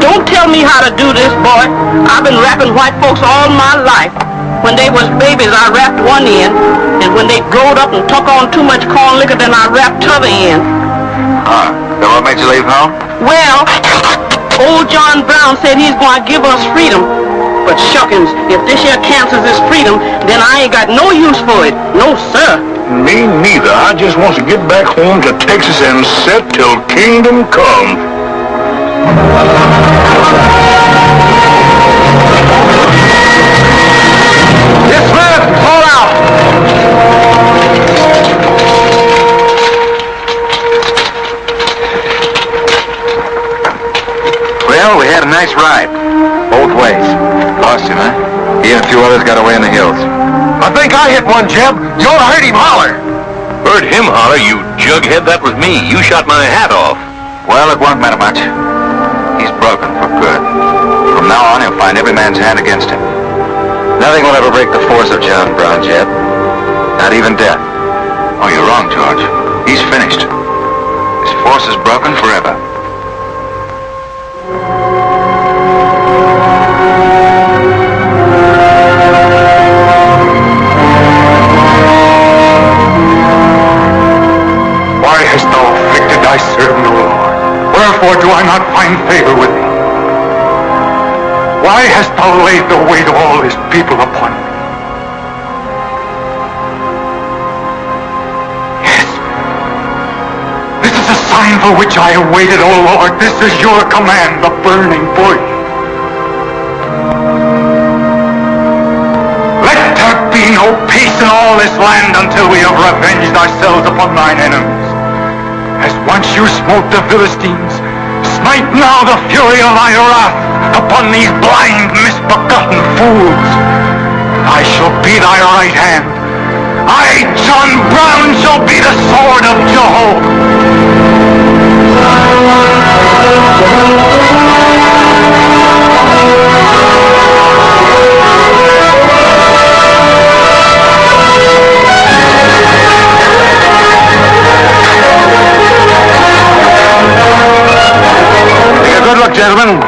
Don't tell me how to do this, boy. I've been wrapping white folks all my life. When they was babies, I wrapped one end, and when they growed up and took on too much corn liquor, then I wrapped t'other end. Huh. So what made you leave home? Well, old John Brown said he's going to give us freedom. But shuckins, if this here Kansas is freedom, then I ain't got no use for it. No, sir. Me neither. I just want to get back home to Texas and set till kingdom come. Dismiss! Hold out! Well, we had a nice ride. Both ways. Lost him, huh? He and a few others got away in the hills. I think I hit one, Jeb. You ought to heard him holler. Heard him holler, you jughead? That was me. You shot my hat off. Well, it won't matter much. He's broken for good. From now on, he'll find every man's hand against him. Nothing will ever break the force of John Brown, Jeb. Not even death. Oh, you're wrong, George. He's finished. His force is broken forever. Why hast thou afflicted thy servant, O Lord? Wherefore do I not find favor with thee? Why hast thou laid the weight of all this people upon me? Yes. This is a sign for which I have waited, O Lord. This is your command, the burning bush. Let there be no peace in all this land until we have revenged ourselves upon thine enemies. As once you smote the Philistines, smite now the fury of thy wrath upon these blind, misbegotten fools. I shall be thy right hand. I, John Brown, shall be the sword of Jehovah. Good luck, gentlemen.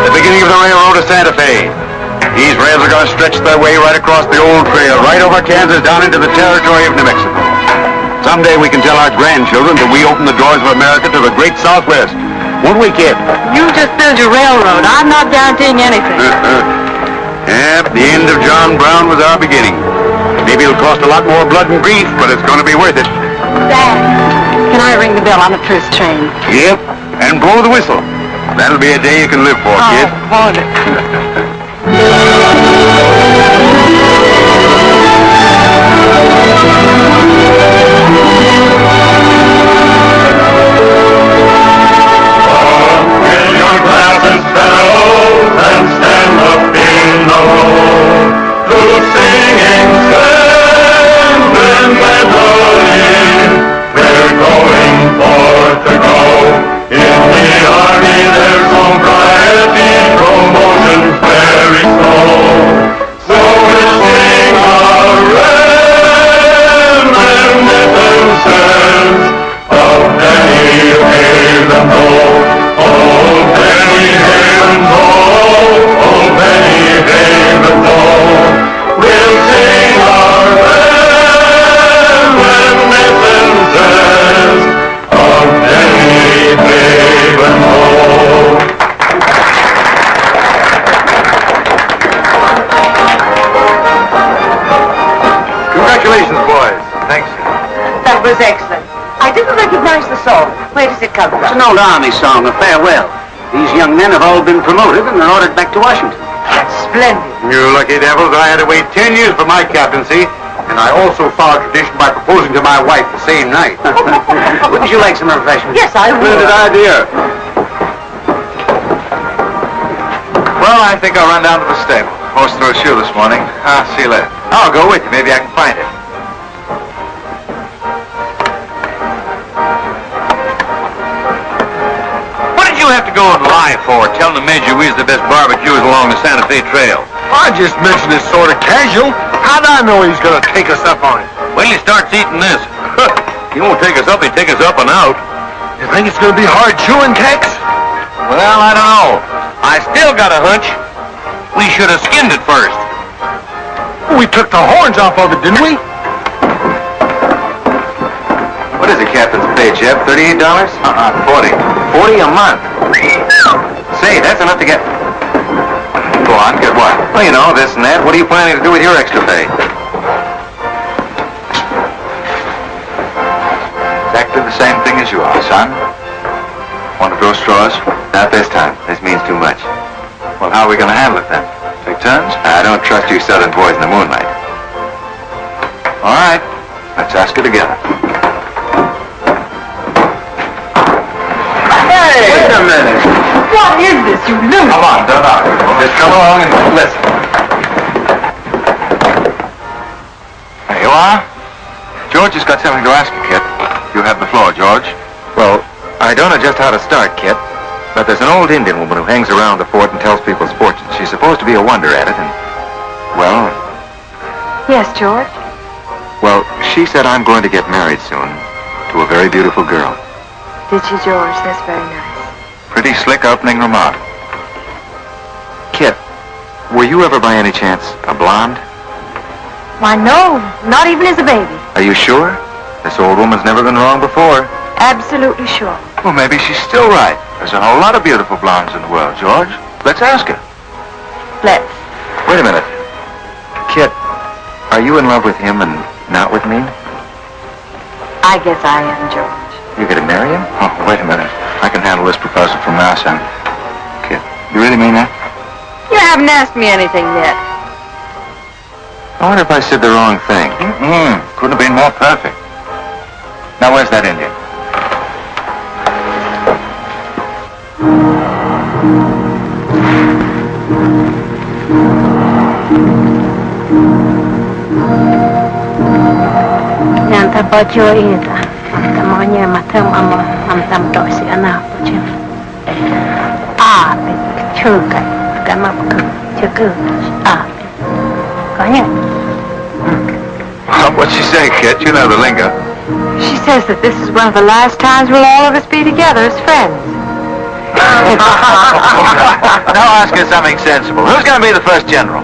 The beginning of the railroad to Santa Fe. These rails are going to stretch their way right across the old trail, right over Kansas, down into the territory of New Mexico. Someday we can tell our grandchildren that we opened the doors of America to the great Southwest. Won't we, kid? You just build your railroad. I'm not guaranteeing anything. Yep, the end of John Brown was our beginning. Maybe it'll cost a lot more blood and grief, but it's going to be worth it. Dad, can I ring the bell on the first train? Yep, and blow the whistle. That'll be a day you can live for, kid. Hold it. Fill your glass and stand up in the road to singing melody. We're going forth to go. In the army there's sobriety, promotion's very slow. So we'll sing our reminiscences of Benny Haven Road. Oh, Benny Haven Road, oh, Benny Haven Road. We'll sing our reminiscences of Benny Haven Road. Congratulations, boys. Thanks. That was excellent. I didn't recognize the song. Where does it come from? It's an old Army song, a farewell. These young men have all been promoted and are ordered back to Washington. That's splendid. You lucky devils, I had to wait 10 years for my captaincy, and I also followed tradition by proposing to my wife the same night. Wouldn't you like some refreshments? Yes, I would. Splendid idea. Well, I think I'll run down to the stable. Horse threw a shoe this morning. I'll see you later. I'll go with you. Maybe I can find it. What did you have to go and lie for, telling the major we was the best barbecuers along the Santa Fe Trail? I just mentioned it sort of casual. How'd I know he's going to take us up on it? When he starts eating this, he won't take us up, he'll take us up and out. You think it's going to be hard chewing, Tex? Well, I don't know. I still got a hunch. We should have skinned it first. We took the horns off of it, didn't we? What is it, Captain's pay, Jeb? $38? 40. 40 a month. Say, that's enough to get... Go on, get what? Well, you know, this and that. What are you planning to do with your extra pay? Exactly the same thing as you are, son. Want to draw straws? Not this time. This means too much. Well, how are we going to handle it then? Take turns? I don't trust you southern boys in the moonlight. All right. Let's ask her together. Hey! Wait a minute. What is this, you lunatic? Come on, don't argue. Just come along and listen. There you are. George has got something to ask you, Kit. You have the floor, George. Well, I don't know just how to start, Kit, but there's an old Indian woman who hangs around the fort and tells people's fortunes. She's supposed to be a wonder at it, and, well... Yes, George? Well, she said I'm going to get married soon to a very beautiful girl. Did she, George? That's very nice. Pretty slick opening remark. Kit, were you ever by any chance a blonde? Why, no. Not even as a baby. Are you sure? This old woman's never been wrong before. Absolutely sure. Well, maybe she's still right. There's a whole lot of beautiful blondes in the world, George. Let's ask her. Let's. Wait a minute. Kit, are you in love with him and not with me? I guess I am, George. You going to marry him? Oh, wait a minute. I can handle this proposal from now, son. Kit, you really mean that? You haven't asked me anything yet. I wonder if I said the wrong thing. Couldn't have been more perfect. Now, where's that Indian? Nyanta bajo ita, mamanya matam ama mamtam dosi anak bujim. Chuka, ganap chuka, Kanya. What'd she say, Kit? You know the lingo. She says that this is one of the last times we'll all of us be together as friends. Now ask her something sensible. Who's going to be the first general?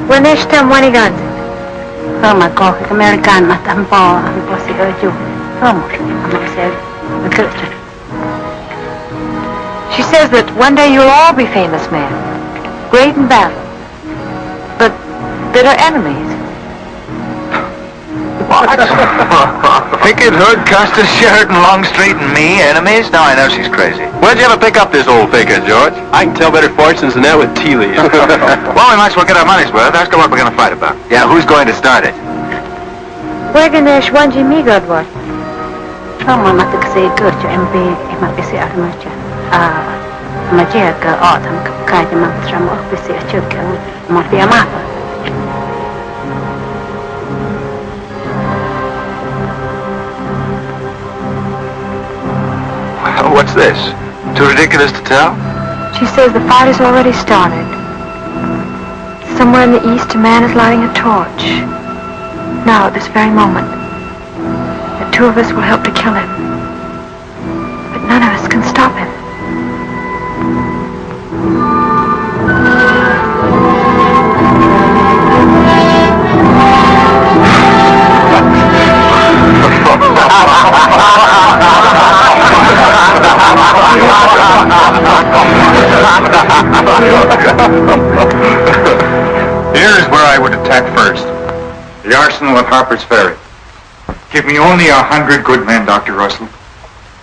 When they stem when he guns. Roma ko American matampo ang posigoju. Roma, I'm said, She says that one day you'll all be famous men, great in battle, but that are enemies. What? Pickett, Hood, Custer, Sheridan, Longstreet, and me, enemies? Now I know she's crazy. Where'd you ever pick up this old figure, George? I can tell better fortunes than that with tea leaves. Well, we might as well get our money's worth. Ask her what we're going to fight about. Yeah, who's going to start it? Wegenesh wanji mi godwar. Roma matakse gurju MB emapisi armacha. Magia ka autumn kaja mantram ofisi achuka mapiamapa. What's this? Too ridiculous to tell? She says the fight has already started. Somewhere in the east, a man is lighting a torch. Now, at this very moment, the two of us will help to kill him. But none of us can stop him. Here's where I would attack first. The arsenal at Harper's Ferry. Give me only 100 good men, Dr. Russell.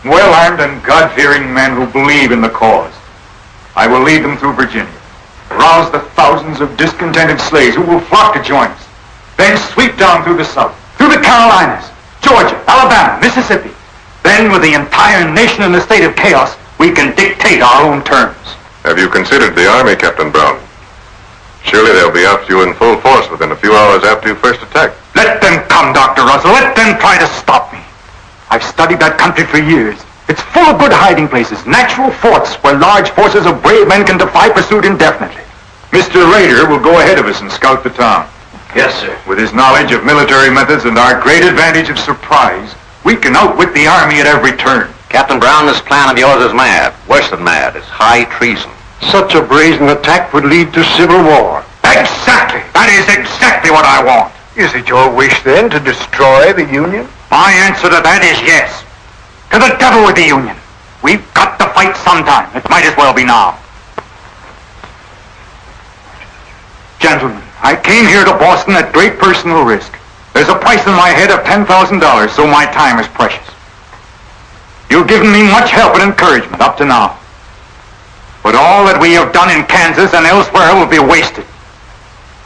Well-armed and God-fearing men who believe in the cause. I will lead them through Virginia. Rouse the thousands of discontented slaves who will flock to join us. Then sweep down through the South, through the Carolinas, Georgia, Alabama, Mississippi. Then, with the entire nation in a state of chaos, we can dictate our own terms. Have you considered the Army, Captain Brown? Surely they'll be after you in full force within a few hours after you first attack. Let them come, Dr. Russell. Let them try to stop me. I've studied that country for years. It's full of good hiding places, natural forts where large forces of brave men can defy pursuit indefinitely. Mr. Rader will go ahead of us and scout the town. Yes, sir. With his knowledge of military methods and our great advantage of surprise, We can outwit the Army at every turn. Captain Brown, this plan of yours is mad. Worse than mad. It's high treason. Such a brazen attack would lead to civil war. Exactly. That is exactly what I want. Is it your wish, then, to destroy the Union? My answer to that is yes. To the devil with the Union. We've got to fight sometime. It might as well be now. Gentlemen, I came here to Boston at great personal risk. There's a price in my head of $10,000, so my time is precious. You've given me much help and encouragement up to now. But all that we have done in Kansas and elsewhere will be wasted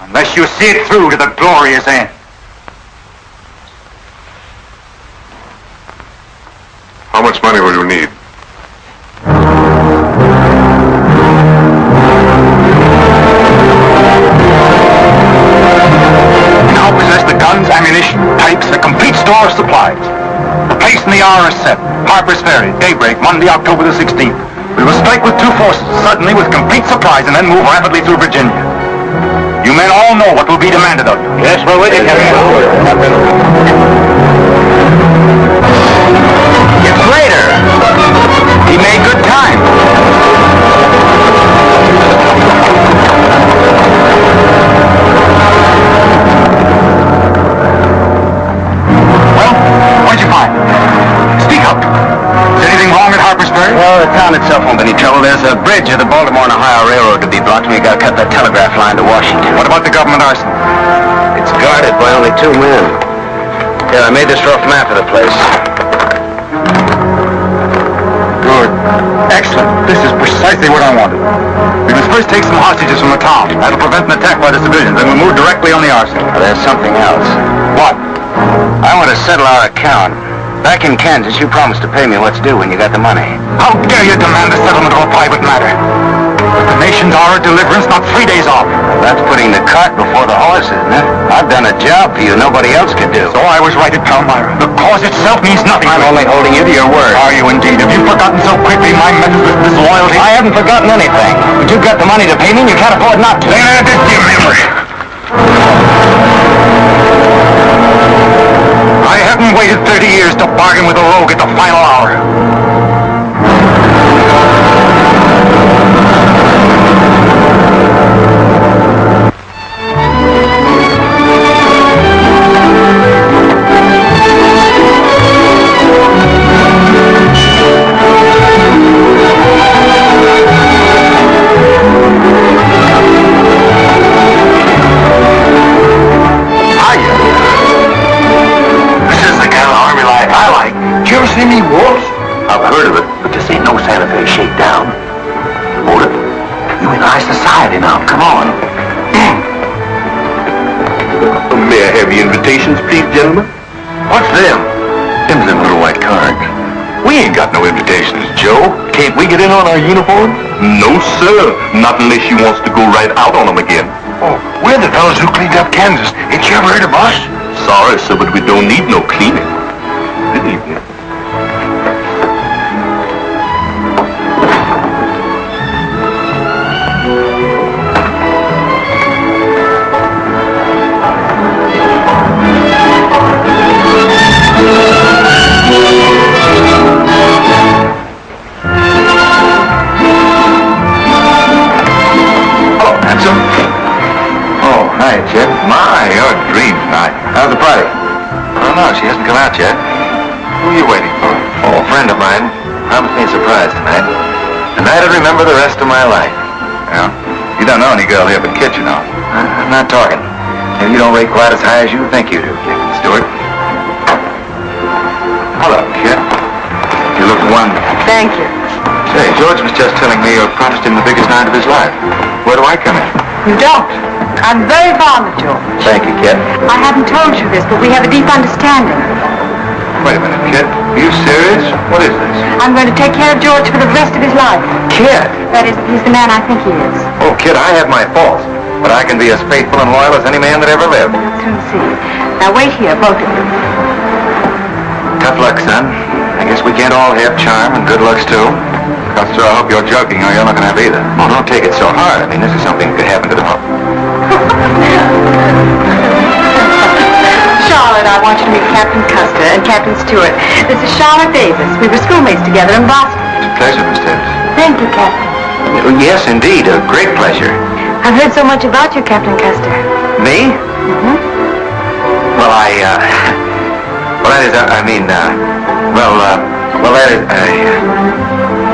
unless you see it through to the glorious end. How much money will you need? We now possess the guns, ammunition, types, a complete store of supplies. The place and the hour is set. Harper's Ferry, daybreak, Monday, October the 16th. We will strike with 2 forces, suddenly with complete supplies, and then move rapidly through Virginia. You men all know what will be demanded of you. Yes, we're with you, Captain. It's later. He made good time. Well, what'd you find? Speak up. Is anything wrong at Harper's Ferry? Well, the town itself won't be any trouble. There's a bridge of the Baltimore and Ohio Railroad to be blocked, and we got to cut that telegraph line to Washington. What about the government arsenal? It's guarded by only 2 men. Yeah, I made this rough map of the place. Good. Excellent. This is precisely what I wanted. We must first take some hostages from the town. That'll prevent an attack by the civilians, and we'll move directly on the arsenal. Well, there's something else. What? I want to settle our account. Back in Kansas, you promised to pay me what's due when you got the money. How dare you demand the settlement of a private matter? The nation's hour of deliverance, not 3 days off. Well, that's putting the cart before the horse, isn't it? I've done a job for you nobody else could do. So I was right at Palmyra. The cause itself means nothing. I'm only holding you to your word. Are you indeed? Have you forgotten so quickly my methods of disloyalty? I haven't forgotten anything. But you've got the money to pay me, and you can't afford not to. Then add this to your memory. I haven't waited 30 years to bargain with a rogue at the final hour. Any wolves? I've heard of it, but this ain't no Santa Fe shakedown. Hold it. You in high society now. Come on. May I have your invitations, please, gentlemen? What's them? Them's them little white cards. We ain't got no invitations, Joe. Can't we get in on our uniforms? No, sir. Not unless you wants to go right out on them again. Oh, we're the fellows who cleaned up Kansas. Ain't you ever heard of us? Sorry, sir, but we don't need no cleaning. Good evening. Hi, Chet. My, you're a dream tonight. How's the party? I don't know. She hasn't come out yet. Who are you waiting for? Oh, a friend of mine. Promised me a surprise tonight. A night I'd remember the rest of my life. Yeah? You don't know any girl here but Kit, you know. I'm not talking. Maybe you don't rate quite as high as you think you do, Captain Stewart. Hello, Kit. You look wonderful. Thank you. Say, George was just telling me you promised him the biggest night of his life. Where do I come in? You don't. I'm very fond of George. Thank you, Kit. I haven't told you this, but we have a deep understanding. Wait a minute, Kit. Are you serious? What is this? I'm going to take care of George for the rest of his life. Kit! That is, he's the man I think he is. Oh, Kit, I have my faults, but I can be as faithful and loyal as any man that ever lived. We'll soon see. Now wait here, both of you. Tough luck, son. I guess we can't all have charm and good looks, too. Custer, I hope you're joking, or you're not going to have either. Oh, don't take it so hard. I mean, this is something that could happen to the... Charlotte. Charlotte, I want you to meet Captain Custer and Captain Stewart. This is Charlotte Davis. We were schoolmates together in Boston. It's a pleasure, Miss Davis. Thank you, Captain. Yes, indeed. A great pleasure. I've heard so much about you, Captain Custer. Me? Mm-hmm. Well,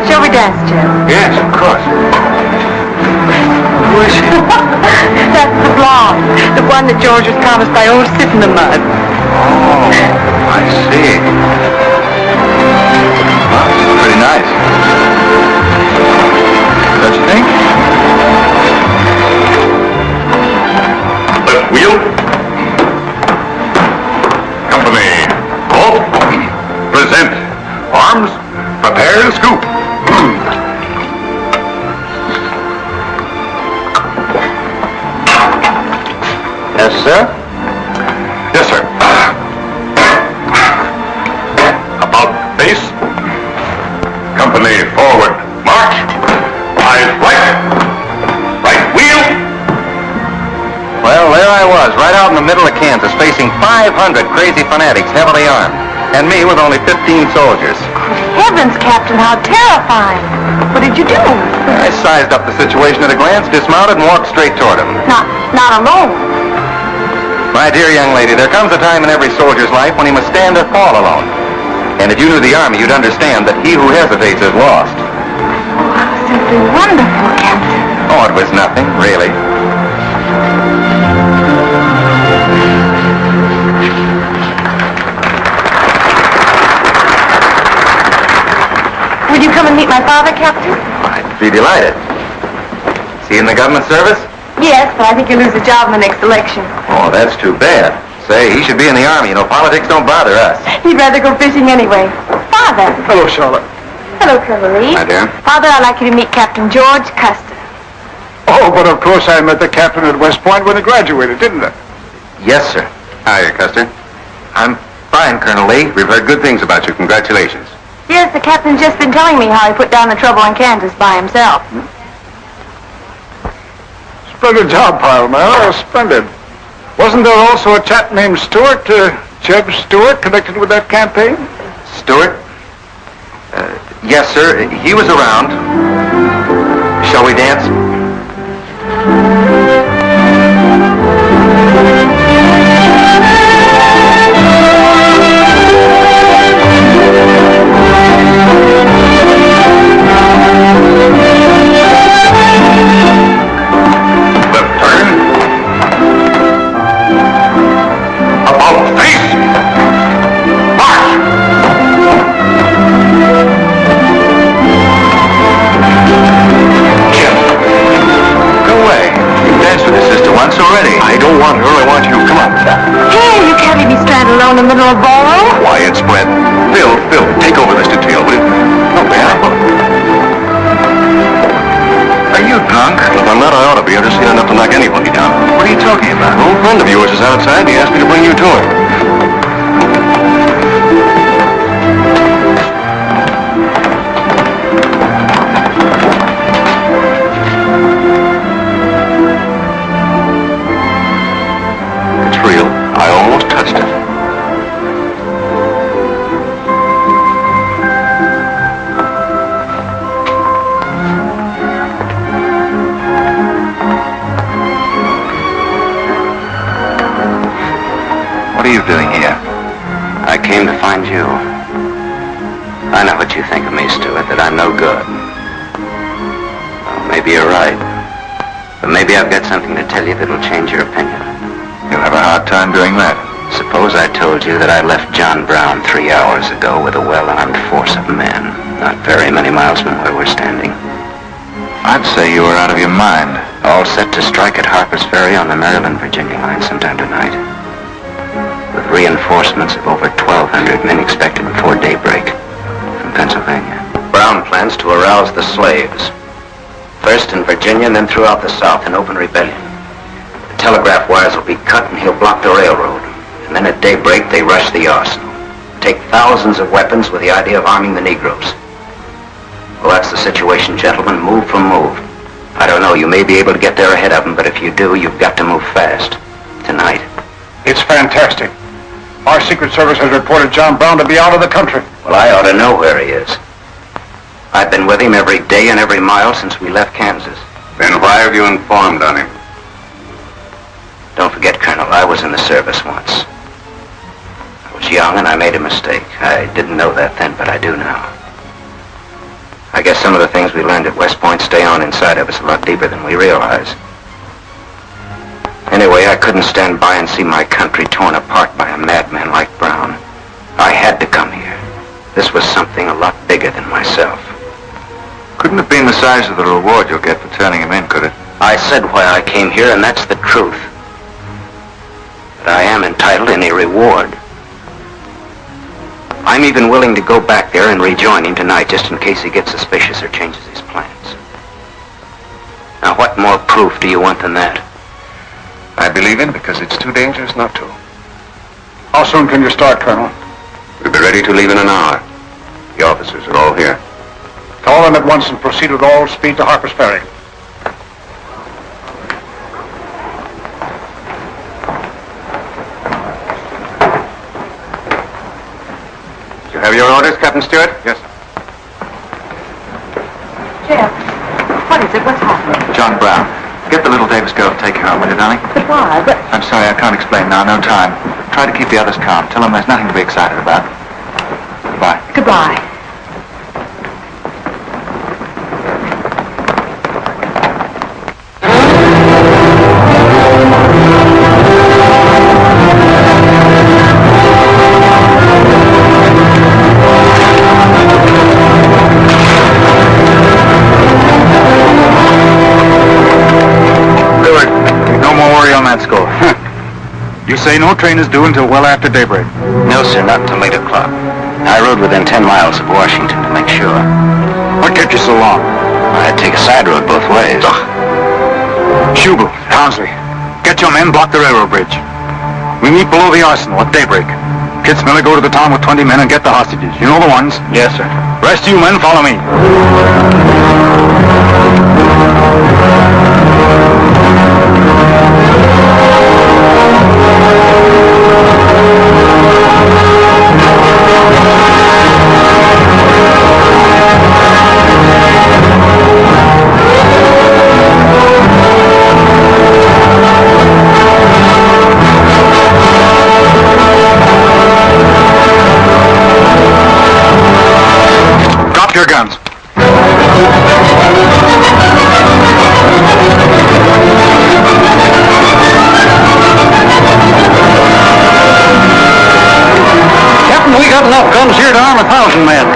Shall we dance, Joe? Yes, of course. Who is she? That's the blonde. The one that George was promised by old Sit in the Mud. Oh, I see. Well, pretty nice. Don't you think? Left wheel. Company. Halt. Present. Arms. Prepare to scoop. Yes, sir? Yes, sir. About face. Company forward. March. Eyes right. Right wheel. Well, there I was, right out in the middle of Kansas, facing 500 crazy fanatics, heavily armed. And me with only 15 soldiers. Heavens, Captain, how terrifying. What did you do? I sized up the situation at a glance, dismounted, and walked straight toward him. Not alone. My dear young lady, there comes a time in every soldier's life when he must stand or fall alone. And if you knew the Army, you'd understand that he who hesitates is lost. Oh, how simply wonderful, Captain. Oh, it was nothing, really. Would you come and meet my father, Captain? I'd be delighted. Is he in the government service? Yes, but I think he'll lose his job in the next election. Oh, that's too bad. Say, he should be in the Army. You know, politics don't bother us. He'd rather go fishing anyway. Father. Hello, Charlotte. Hello, Colonel Lee. Hi, dear. Father, I'd like you to meet Captain George Custer. Oh, but of course I met the captain at West Point when he graduated, didn't I? Yes, sir. Hiya, Custer. I'm fine, Colonel Lee. We've heard good things about you. Congratulations. Yes, the captain's just been telling me how he put down the trouble in Kansas by himself. Splendid job, pile, man. Oh, splendid. Wasn't there also a chap named Stewart, Jeb Stewart, connected with that campaign? Stewart? Yes, sir. He was around. Shall we dance? alone in the middle of ballroom? Quiet, Spread. Phil, take over this detail, will you? No, man. Are you drunk? If I'm not, I ought to be. I've just seen enough to knock anybody down. What are you talking about? An old friend of yours is outside, and he asked me to bring you to him. It's real. I almost touched it. What are you doing here? I came to find you. I know what you think of me, Stuart, that I'm no good. Well, maybe you're right. But maybe I've got something to tell you that'll change your opinion. You'll have a hard time doing that. Suppose I told you that I left John Brown 3 hours ago with a well-armed force of men, not very many miles from where we're standing. I'd say you were out of your mind. All set to strike at Harper's Ferry on the Maryland-Virginia line sometime tonight. With reinforcements of over 1,200 men expected before daybreak from Pennsylvania. Brown plans to arouse the slaves. First in Virginia and then throughout the South in open rebellion. The telegraph wires will be cut and he'll block the railroad. And then at daybreak they rush the arsenal. Take thousands of weapons with the idea of arming the Negroes. Well, that's the situation, gentlemen. Move for move. I don't know, you may be able to get there ahead of them, but if you do, you've got to move fast. Tonight. It's fantastic. Our Secret Service has reported John Brown to be out of the country. Well, I ought to know where he is. I've been with him every day and every mile since we left Kansas. Then why have you informed on him? Don't forget, Colonel, I was in the service once. I was young and I made a mistake. I didn't know that then, but I do now. I guess some of the things we learned at West Point stay on inside of us a lot deeper than we realize. Anyway, I couldn't stand by and see my country torn apart by a madman like Brown. I had to come here. This was something a lot bigger than myself. Couldn't have been the size of the reward you'll get for turning him in, could it? I said why I came here, and that's the truth. But I am entitled to any reward. I'm even willing to go back there and rejoin him tonight just in case he gets suspicious or changes his plans. Now, what more proof do you want than that? I believe him because it's too dangerous not to. How soon can you start, Colonel? We'll be ready to leave in an hour. The officers are all here. Call them at once and proceed with all speed to Harper's Ferry. You have your orders, Captain Stewart? Yes, sir. Jeff, what is it? What's happening? John Brown. Get the little Davis girl to take you home, will you, darling? But why? But... I'm sorry, I can't explain now. No time. Try to keep the others calm. Tell them there's nothing to be excited about. Goodbye. Goodbye. You say no train is due until well after daybreak? No, sir, not until 8 o'clock. I rode within 10 miles of Washington to make sure. What kept you so long? I had to take a side road both ways. Schubel, Townsley, get your men, block the railroad bridge. We meet below the arsenal at daybreak. Kitzmiller, go to the town with 20 men and get the hostages. You know the ones? Yes, sir. Rest of you men, follow me. Your guns. Captain, we got enough guns here to arm 1,000 men.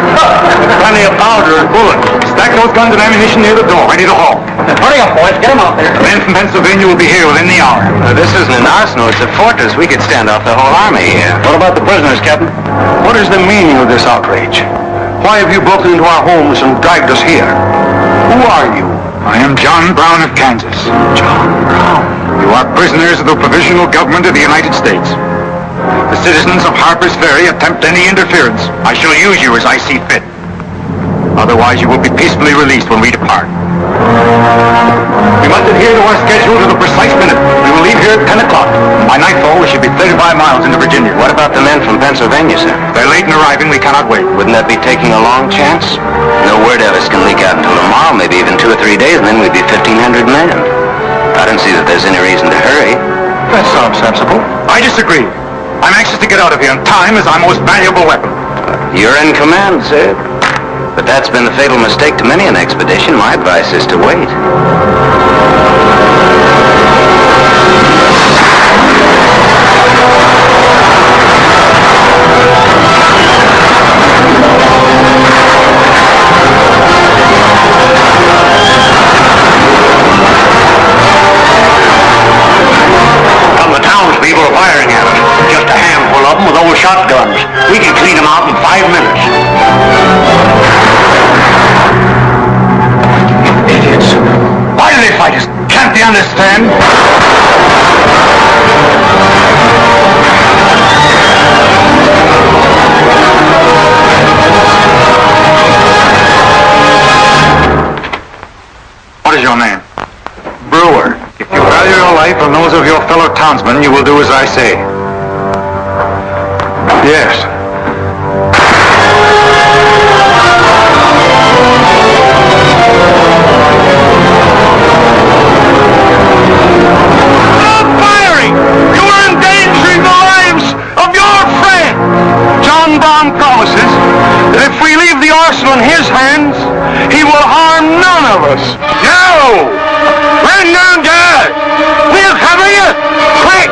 Plenty of powder and bullets. Stack those guns and ammunition near the door, ready to haul. Hurry up, boys. Get them out there. The men from Pennsylvania will be here within the hour. This isn't an arsenal, it's a fortress. We could stand off the whole army here. What about the prisoners, Captain? What is the meaning of this outrage? Why have you broken into our homes and dragged us here? Who are you? I am John Brown of Kansas. John Brown. You are prisoners of the provisional government of the United States. The citizens of Harper's Ferry attempt any interference. I shall use you as I see fit. Otherwise, you will be peacefully released when we depart. We must adhere to our schedule to the precise minute. We will leave here at 10 o'clock. By nightfall, we should be 35 miles into Virginia. What about the men from Pennsylvania, sir? They're late in arriving. We cannot wait. Wouldn't that be taking a long chance? No word of us can leak out until tomorrow, maybe even 2 or 3 days, and then we'd be 1,500 men. I don't see that there's any reason to hurry. That sounds sensible. I disagree. I'm anxious to get out of here, and time is our most valuable weapon. You're in command, sir. But that's been the fatal mistake to many an expedition. My advice is to wait. Come, the townspeople are firing at us. Just a handful of them with old shotguns. We can clean them out in 5 minutes. Idiots. Why do they fight us? Can't they understand? What is your name? Brewer. If you value your life and those of your fellow townsmen, you will do as I say. Yes. Stop firing! You are endangering the lives of your friend! John Brown promises that if we leave the arsenal in his hands, he will harm none of us. No! Run down, guys! We'll cover you! Quick!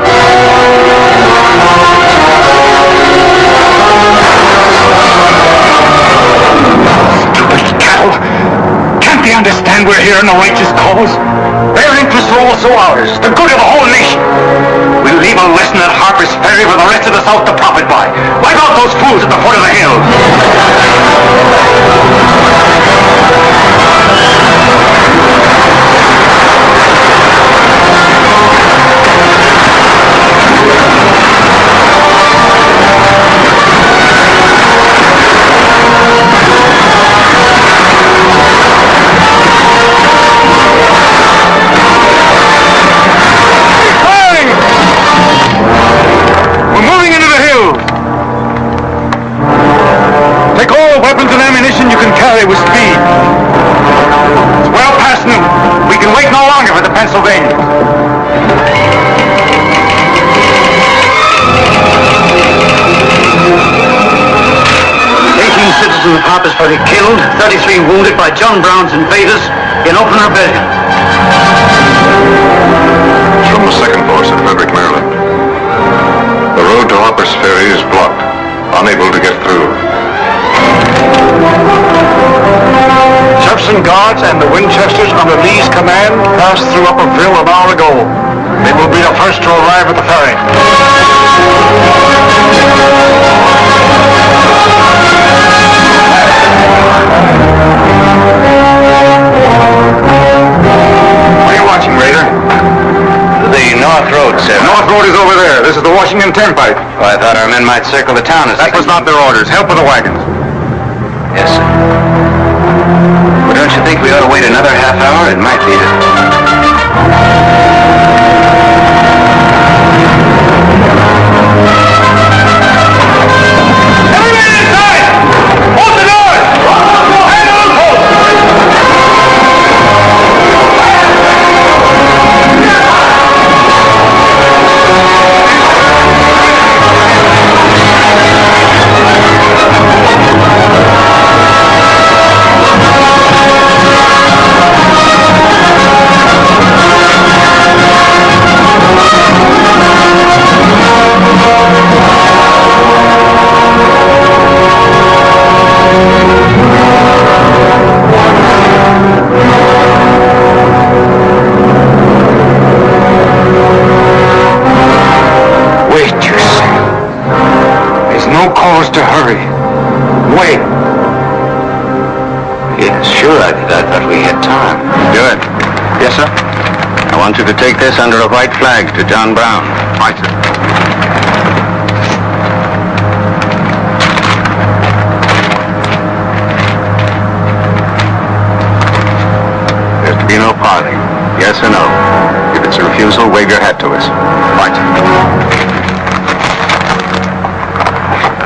Stupid cattle! Can't they understand we're here in a righteous cause? Their interests are also ours, the good of the whole nation. We'll leave a lesson at Harper's Ferry for the rest of the South to profit by. Wipe out those fools at the foot of the hill. Take all weapons and ammunition you can carry with speed. It's well past noon. We can wait no longer for the Pennsylvanians. 18 citizens of Harper's Ferry killed, 33 wounded by John Brown's invaders in open rebellion. It's from the second force at Frederick, Maryland. The road to Harper's Ferry is blocked, unable to get through. Jefferson Guards and the Winchesters under Lee's command passed through Upperville an hour ago. They will be the first to arrive at the ferry. What are you watching, Raider? The North Road, sir. North Road is over there. This is the Washington Turnpike. Oh, I thought our men might circle the town as That was not their orders. Help with the wagons. Yes, sir. Well, don't you think we ought to wait another half hour? It might be Everybody inside! Open the doors! Hand on the post! Wait, you say. There's no cause to hurry. Wait. Yes, sure, I thought we had time. Good. Yes, sir? I want you to take this under a white flag to John Brown. Right, sir. There's to be no parley. Yes or no? If it's a refusal, wave your hat to us. Right, sir.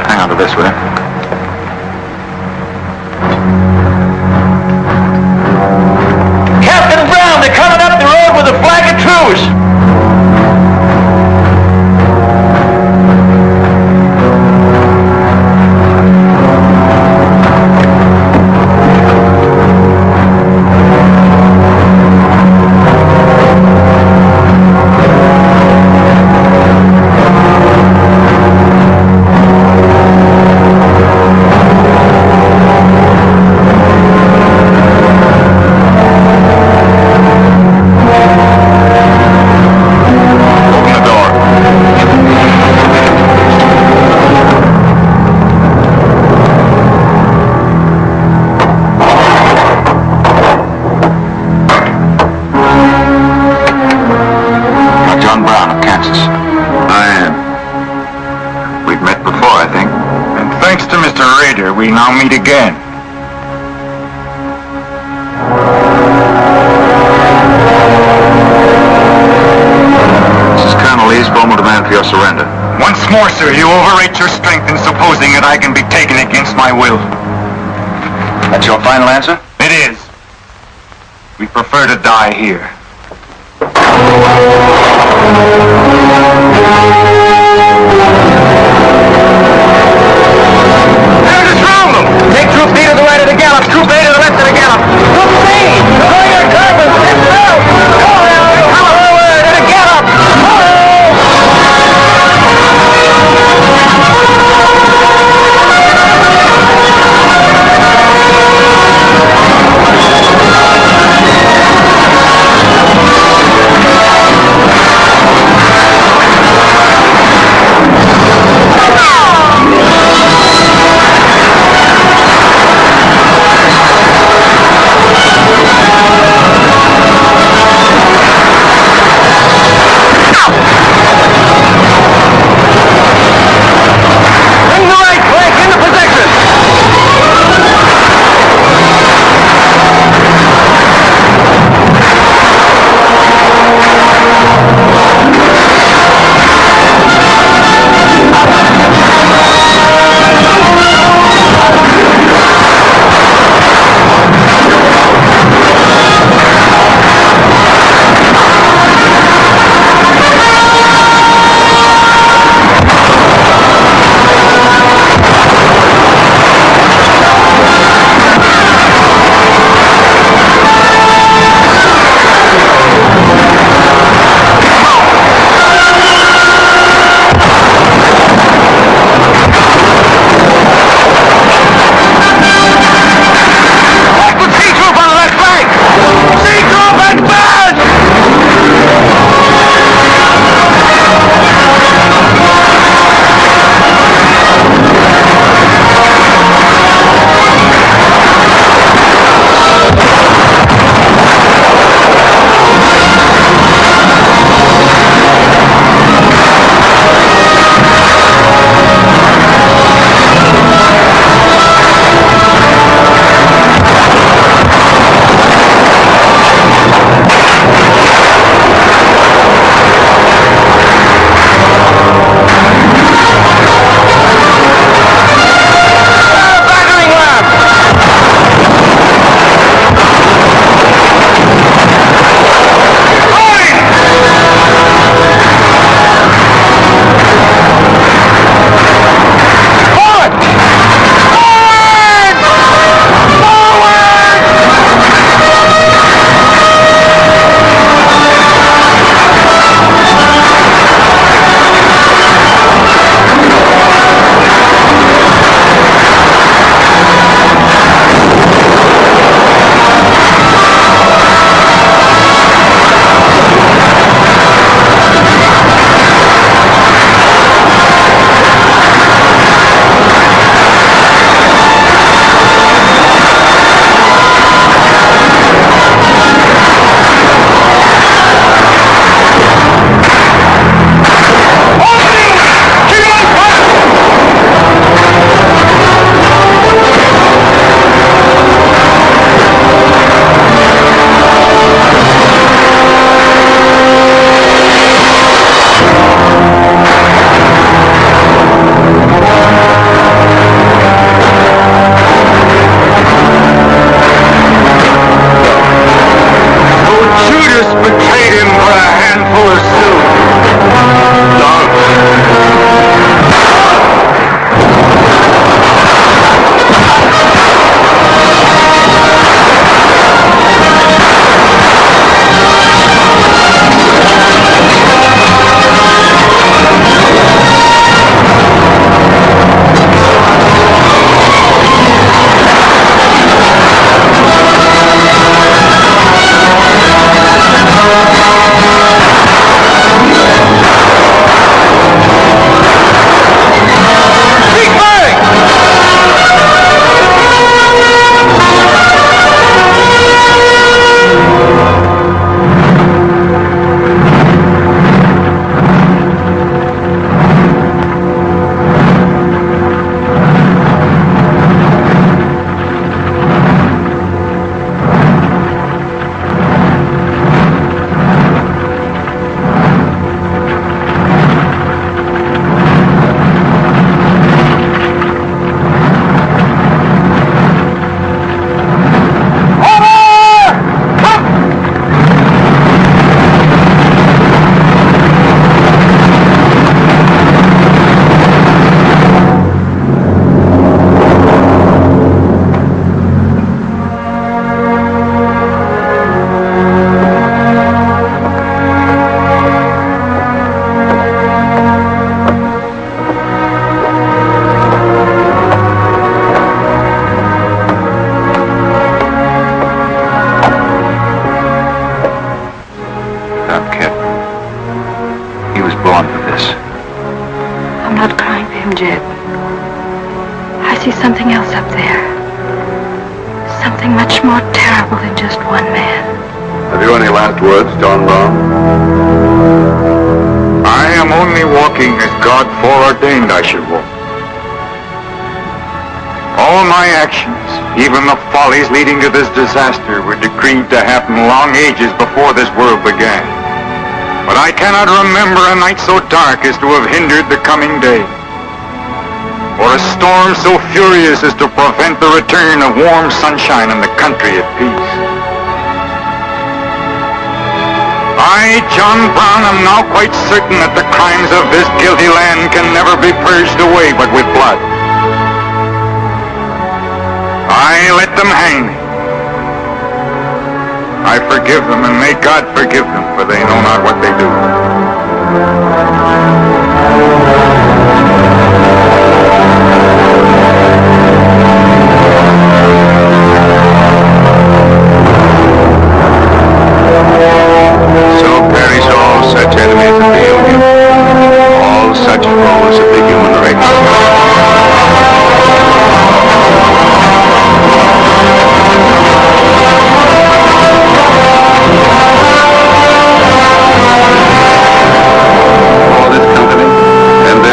Hang on to this, will you? Captain Brown, they're coming up the road with a flag of truce. more, sir, you overrate your strength in supposing that I can be taken against my will. That's your final answer? It is. We prefer to die here. There's a problem! Take Troop B to the right of the gallop, Troop A to the left of the gallop. Troop C! Go your turbans! Get out! Go now! Come forward at a gallop! something else up there. Something much more terrible than just one man. Have you any last words, John Brown? I am only walking as God foreordained I should walk. All my actions, even the follies leading to this disaster, were decreed to happen long ages before this world began. But I cannot remember a night so dark as to have hindered the coming day, or a storm so furious as to prevent the return of warm sunshine and the country at peace. I, John Brown, am now quite certain that the crimes of this guilty land can never be purged away but with blood. I let them hang me. I forgive them, and may God forgive them, for they know not what they do. So perish all such enemies of the Union, all such foes of the human race.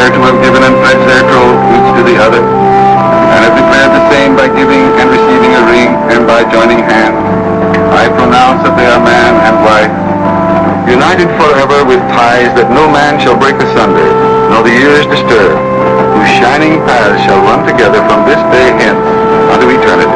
To have given and pledged their troth each to the other, and have declared the same by giving and receiving a ring and by joining hands, I pronounce that they are man and wife, united forever with ties that no man shall break asunder, nor the years disturb, whose shining paths shall run together from this day hence unto eternity.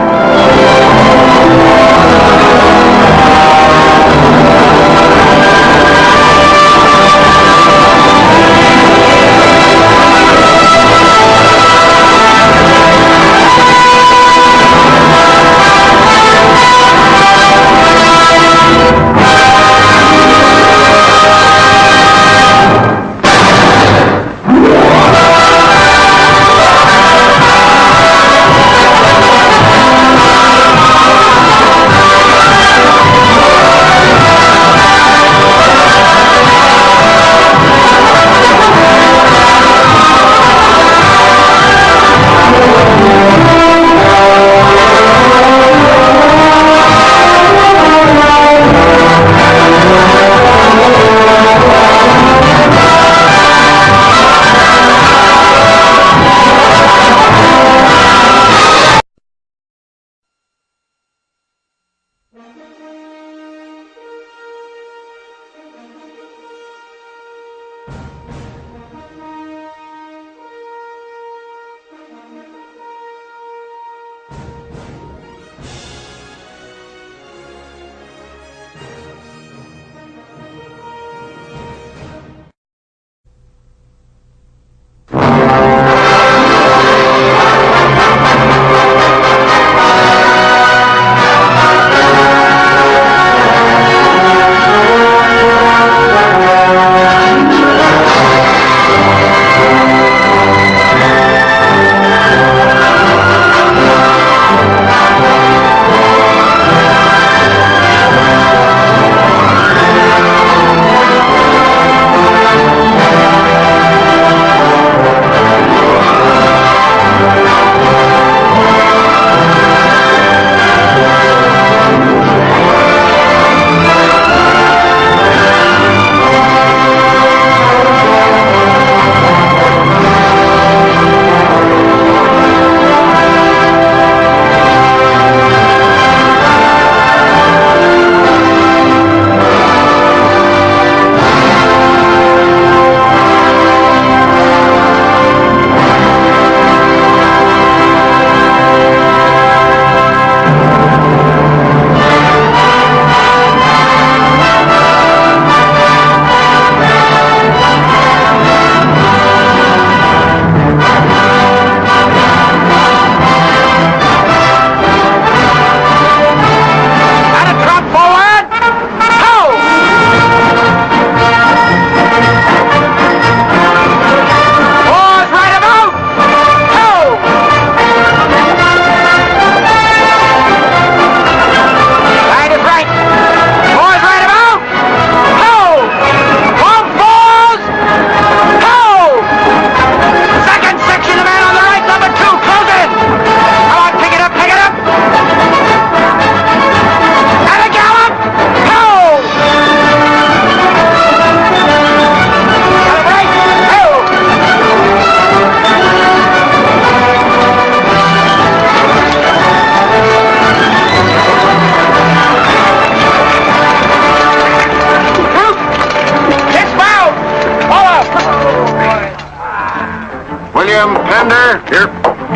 Ryder. Here.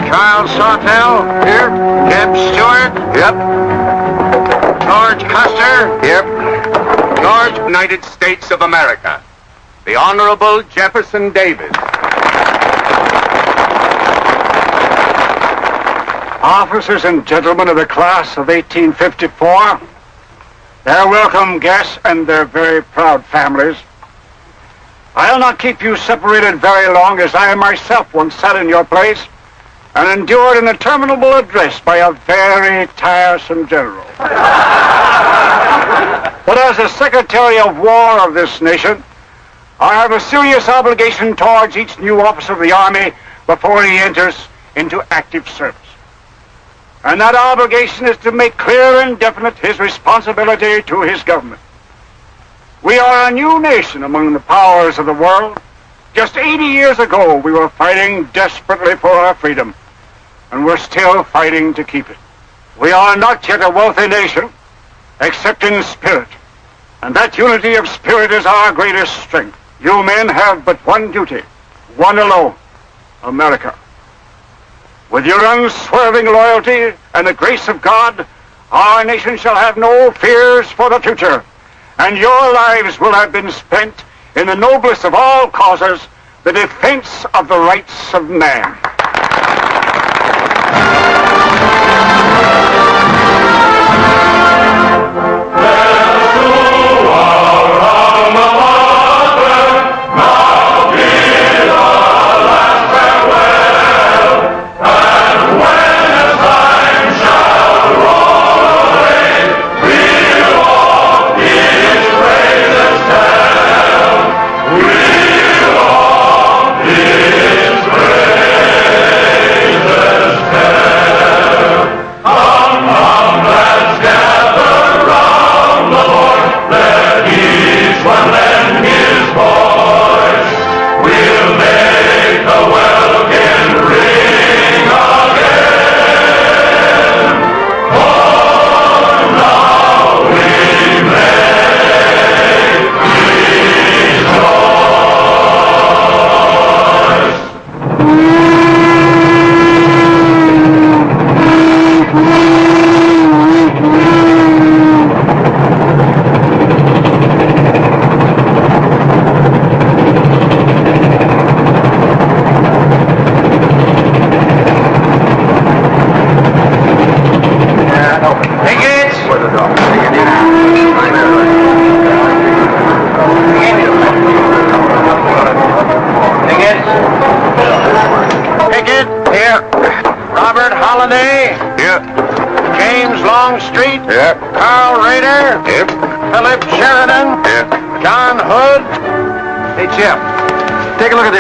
Charles Sawtell. Here. Jeb Stewart. Yep. George Custer. Yep. George United States of America. The Honorable Jefferson Davis. Officers and gentlemen of the class of 1854, their welcome guests and their very proud families, I'll not keep you separated very long, as I myself once sat in your place and endured an interminable address by a very tiresome general. But as the Secretary of War of this nation, I have a serious obligation towards each new officer of the Army before he enters into active service. And that obligation is to make clear and definite his responsibility to his government. We are a new nation among the powers of the world. Just 80 years ago, we were fighting desperately for our freedom, and we're still fighting to keep it. We are not yet a wealthy nation, except in spirit, and that unity of spirit is our greatest strength. You men have but one duty, one alone: America. With your unswerving loyalty and the grace of God, our nation shall have no fears for the future, and your lives will have been spent in the noblest of all causes, the defense of the rights of man.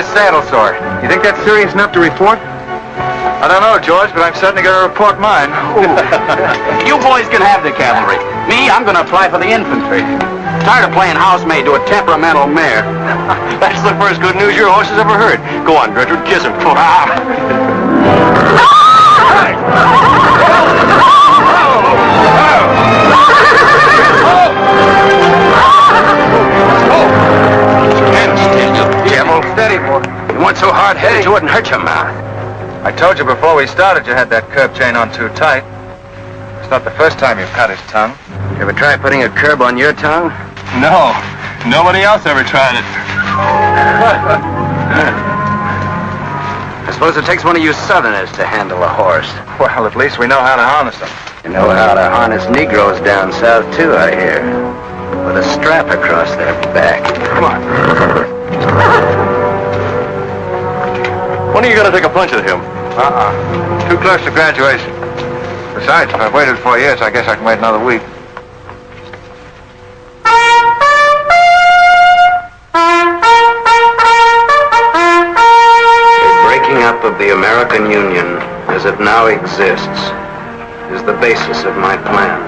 Saddle sore. You think that's serious enough to report? I don't know, George, but I'm certainly going to report mine. You boys can have the cavalry. Me, I'm going to apply for the infantry. Tired of playing housemaid to a temperamental mare. That's the first good news your horse has ever heard. Go on, Gertrude, kiss him. Steady, boy. You weren't so hard-headed you wouldn't hurt your mouth. I told you before we started you had that curb chain on too tight. It's not the first time you've cut his tongue. You ever try putting a curb on your tongue? No. Nobody else ever tried it. I suppose it takes one of you Southerners to handle a horse. Well, at least we know how to harness them. You know how to harness Negroes down south, too, I hear. With a strap across their back. Come on. When are you going to take a punch at him? Too close to graduation. Besides, if I've waited 4 years, I guess I can wait another week. The breaking up of the American Union, as it now exists, is the basis of my plan.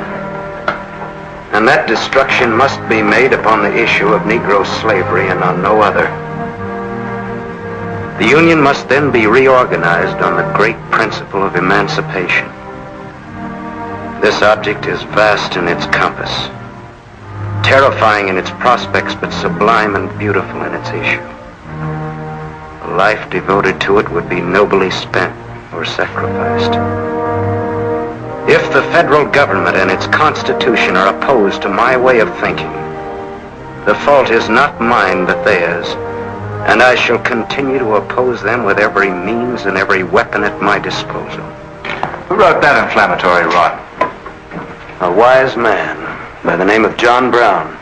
And that destruction must be made upon the issue of Negro slavery and on no other. The Union must then be reorganized on the great principle of emancipation. This object is vast in its compass, terrifying in its prospects, but sublime and beautiful in its issue. A A life devoted to it would be nobly spent or sacrificed. If the federal government and its constitution are opposed to my way of thinking, the fault is not mine but theirs, and I shall continue to oppose them with every means and every weapon at my disposal. Who wrote that inflammatory rot? A wise man by the name of John Brown.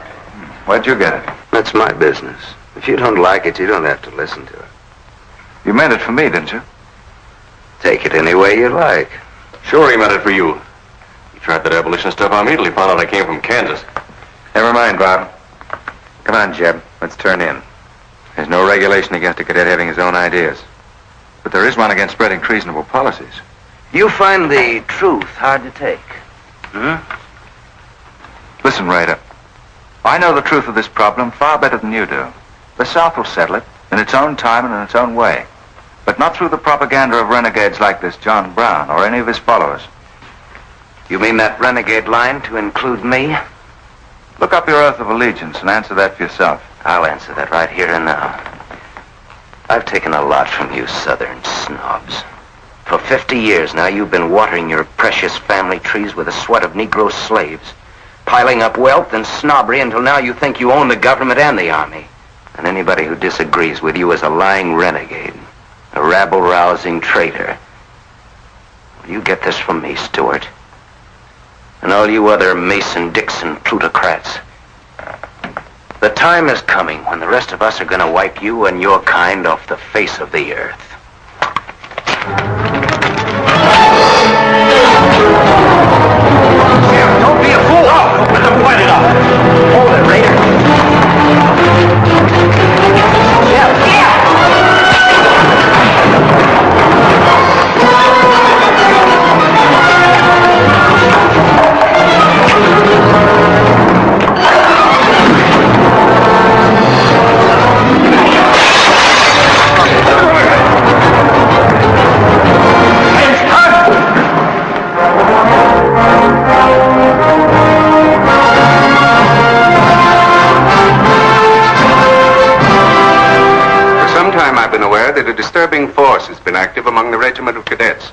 Where'd you get it? That's my business. If you don't like it, you don't have to listen to it. You meant it for me, didn't you? Take it any way you like. Sure, he meant it for you. He tried that abolition stuff on me till he found out I came from Kansas. Never mind, Bob. Come on, Jeb. Let's turn in. There's no regulation against a cadet having his own ideas. But there is one against spreading treasonable policies. You find the truth hard to take. Listen, Raider. I know the truth of this problem far better than you do. The South will settle it in its own time and in its own way. But not through the propaganda of renegades like this John Brown or any of his followers. You mean that renegade line to include me? Look up your oath of allegiance and answer that for yourself. I'll answer that right here and now. I've taken a lot from you southern snobs. For 50 years now, you've been watering your precious family trees with the sweat of Negro slaves, piling up wealth and snobbery until now you think you own the government and the army. And anybody who disagrees with you is a lying renegade, a rabble-rousing traitor. Well, you get this from me, Stewart. And all you other Mason-Dixon plutocrats. The time is coming when the rest of us are going to wipe you and your kind off the face of the earth. Jim, don't be a fool! Oh, let them fight it out! Hold it, Raider. that a disturbing force has been active among the regiment of cadets.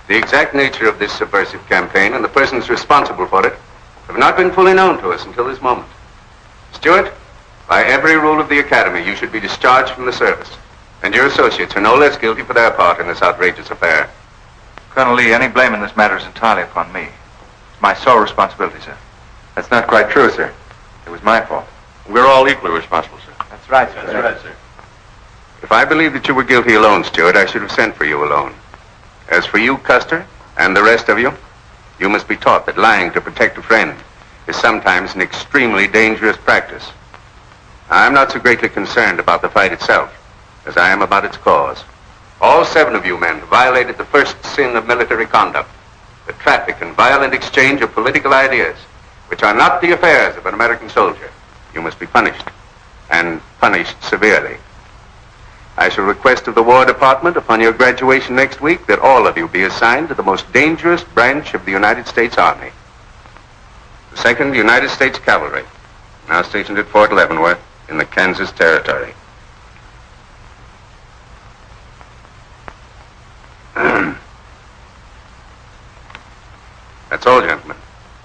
The exact nature of this subversive campaign and the persons responsible for it have not been fully known to us until this moment. Stewart, by every rule of the Academy, you should be discharged from the service, and your associates are no less guilty for their part in this outrageous affair. Colonel Lee, any blame in this matter is entirely upon me. It's my sole responsibility, sir. That's not quite true, sir. It was my fault. We're all equally responsible, sir. That's right, sir. That's right, sir. If I believed that you were guilty alone, Stewart, I should have sent for you alone. As for you, Custer, and the rest of you, you must be taught that lying to protect a friend is sometimes an extremely dangerous practice. I'm not so greatly concerned about the fight itself as I am about its cause. All 7 of you men violated the first sin of military conduct, the traffic and violent exchange of political ideas, which are not the affairs of an American soldier. You must be punished, and punished severely. I shall request of the War Department upon your graduation next week that all of you be assigned to the most dangerous branch of the United States Army, the 2nd United States Cavalry, now stationed at Fort Leavenworth in the Kansas Territory. That's all, gentlemen.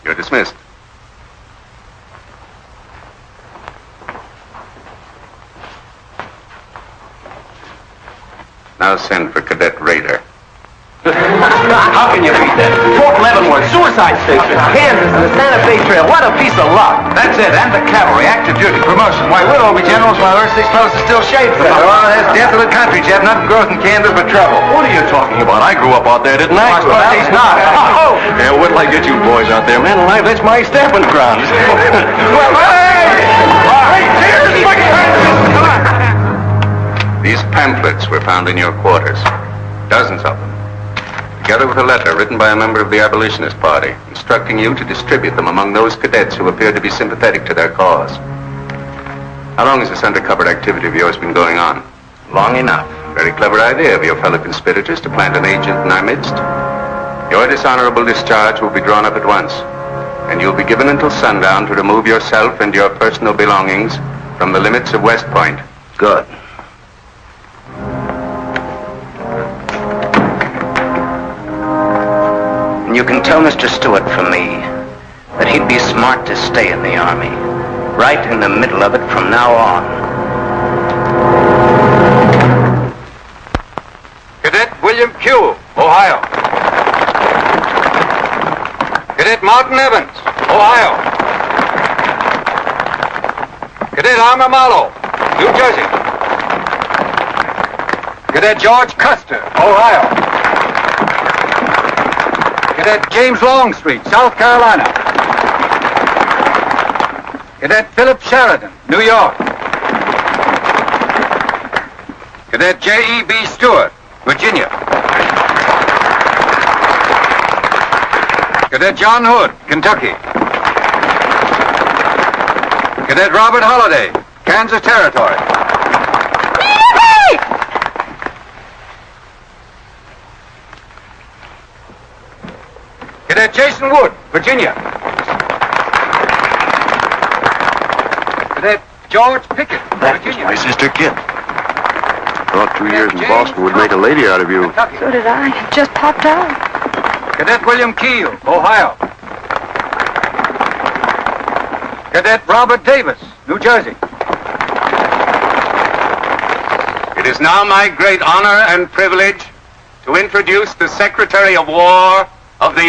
You're dismissed. Now send for Cadet Raider. How can you beat that? Fort Leavenworth, suicide station, Kansas, and the Santa Fe Trail. What a piece of luck. That's it, and the cavalry, active duty, promotion. Why, we'll all be generals while the rest of these fellows are still shades. Oh, that's death of the country, Jeb. Nothing grows in Kansas but trouble. What are you talking about? I grew up out there, didn't I? I suppose he's not. Oh! Yeah, wait till I get you boys out there, man alive. That's my stamping ground. Well, hey! Cheers! Come on! These pamphlets were found in your quarters. Dozens of them. Together with a letter written by a member of the Abolitionist Party, instructing you to distribute them among those cadets who appeared to be sympathetic to their cause. How long has this undercover activity of yours been going on? Long enough. Very clever idea of your fellow conspirators to plant an agent in our midst. Your dishonorable discharge will be drawn up at once, and you'll be given until sundown to remove yourself and your personal belongings from the limits of West Point. Good. You can tell Mr. Stewart from me that he'd be smart to stay in the Army. Right in the middle of it from now on. Cadet William Q., Ohio. Cadet Martin Evans, Ohio. Cadet Armour Marlowe, New Jersey. Cadet George Custer, Ohio. Cadet James Longstreet, South Carolina. Cadet Philip Sheridan, New York. Cadet J.E.B. Stewart, Virginia. Cadet John Hood, Kentucky. Cadet Robert Holliday, Kansas Territory. Cadet Jason Wood, Virginia. Cadet George Pickett, Virginia. My sister Kit. Thought 2 years in Boston would make a lady out of you. So did I. It just popped out. Cadet William Keel, Ohio. Cadet Robert Davis, New Jersey. It is now my great honor and privilege to introduce the Secretary of War of the United States.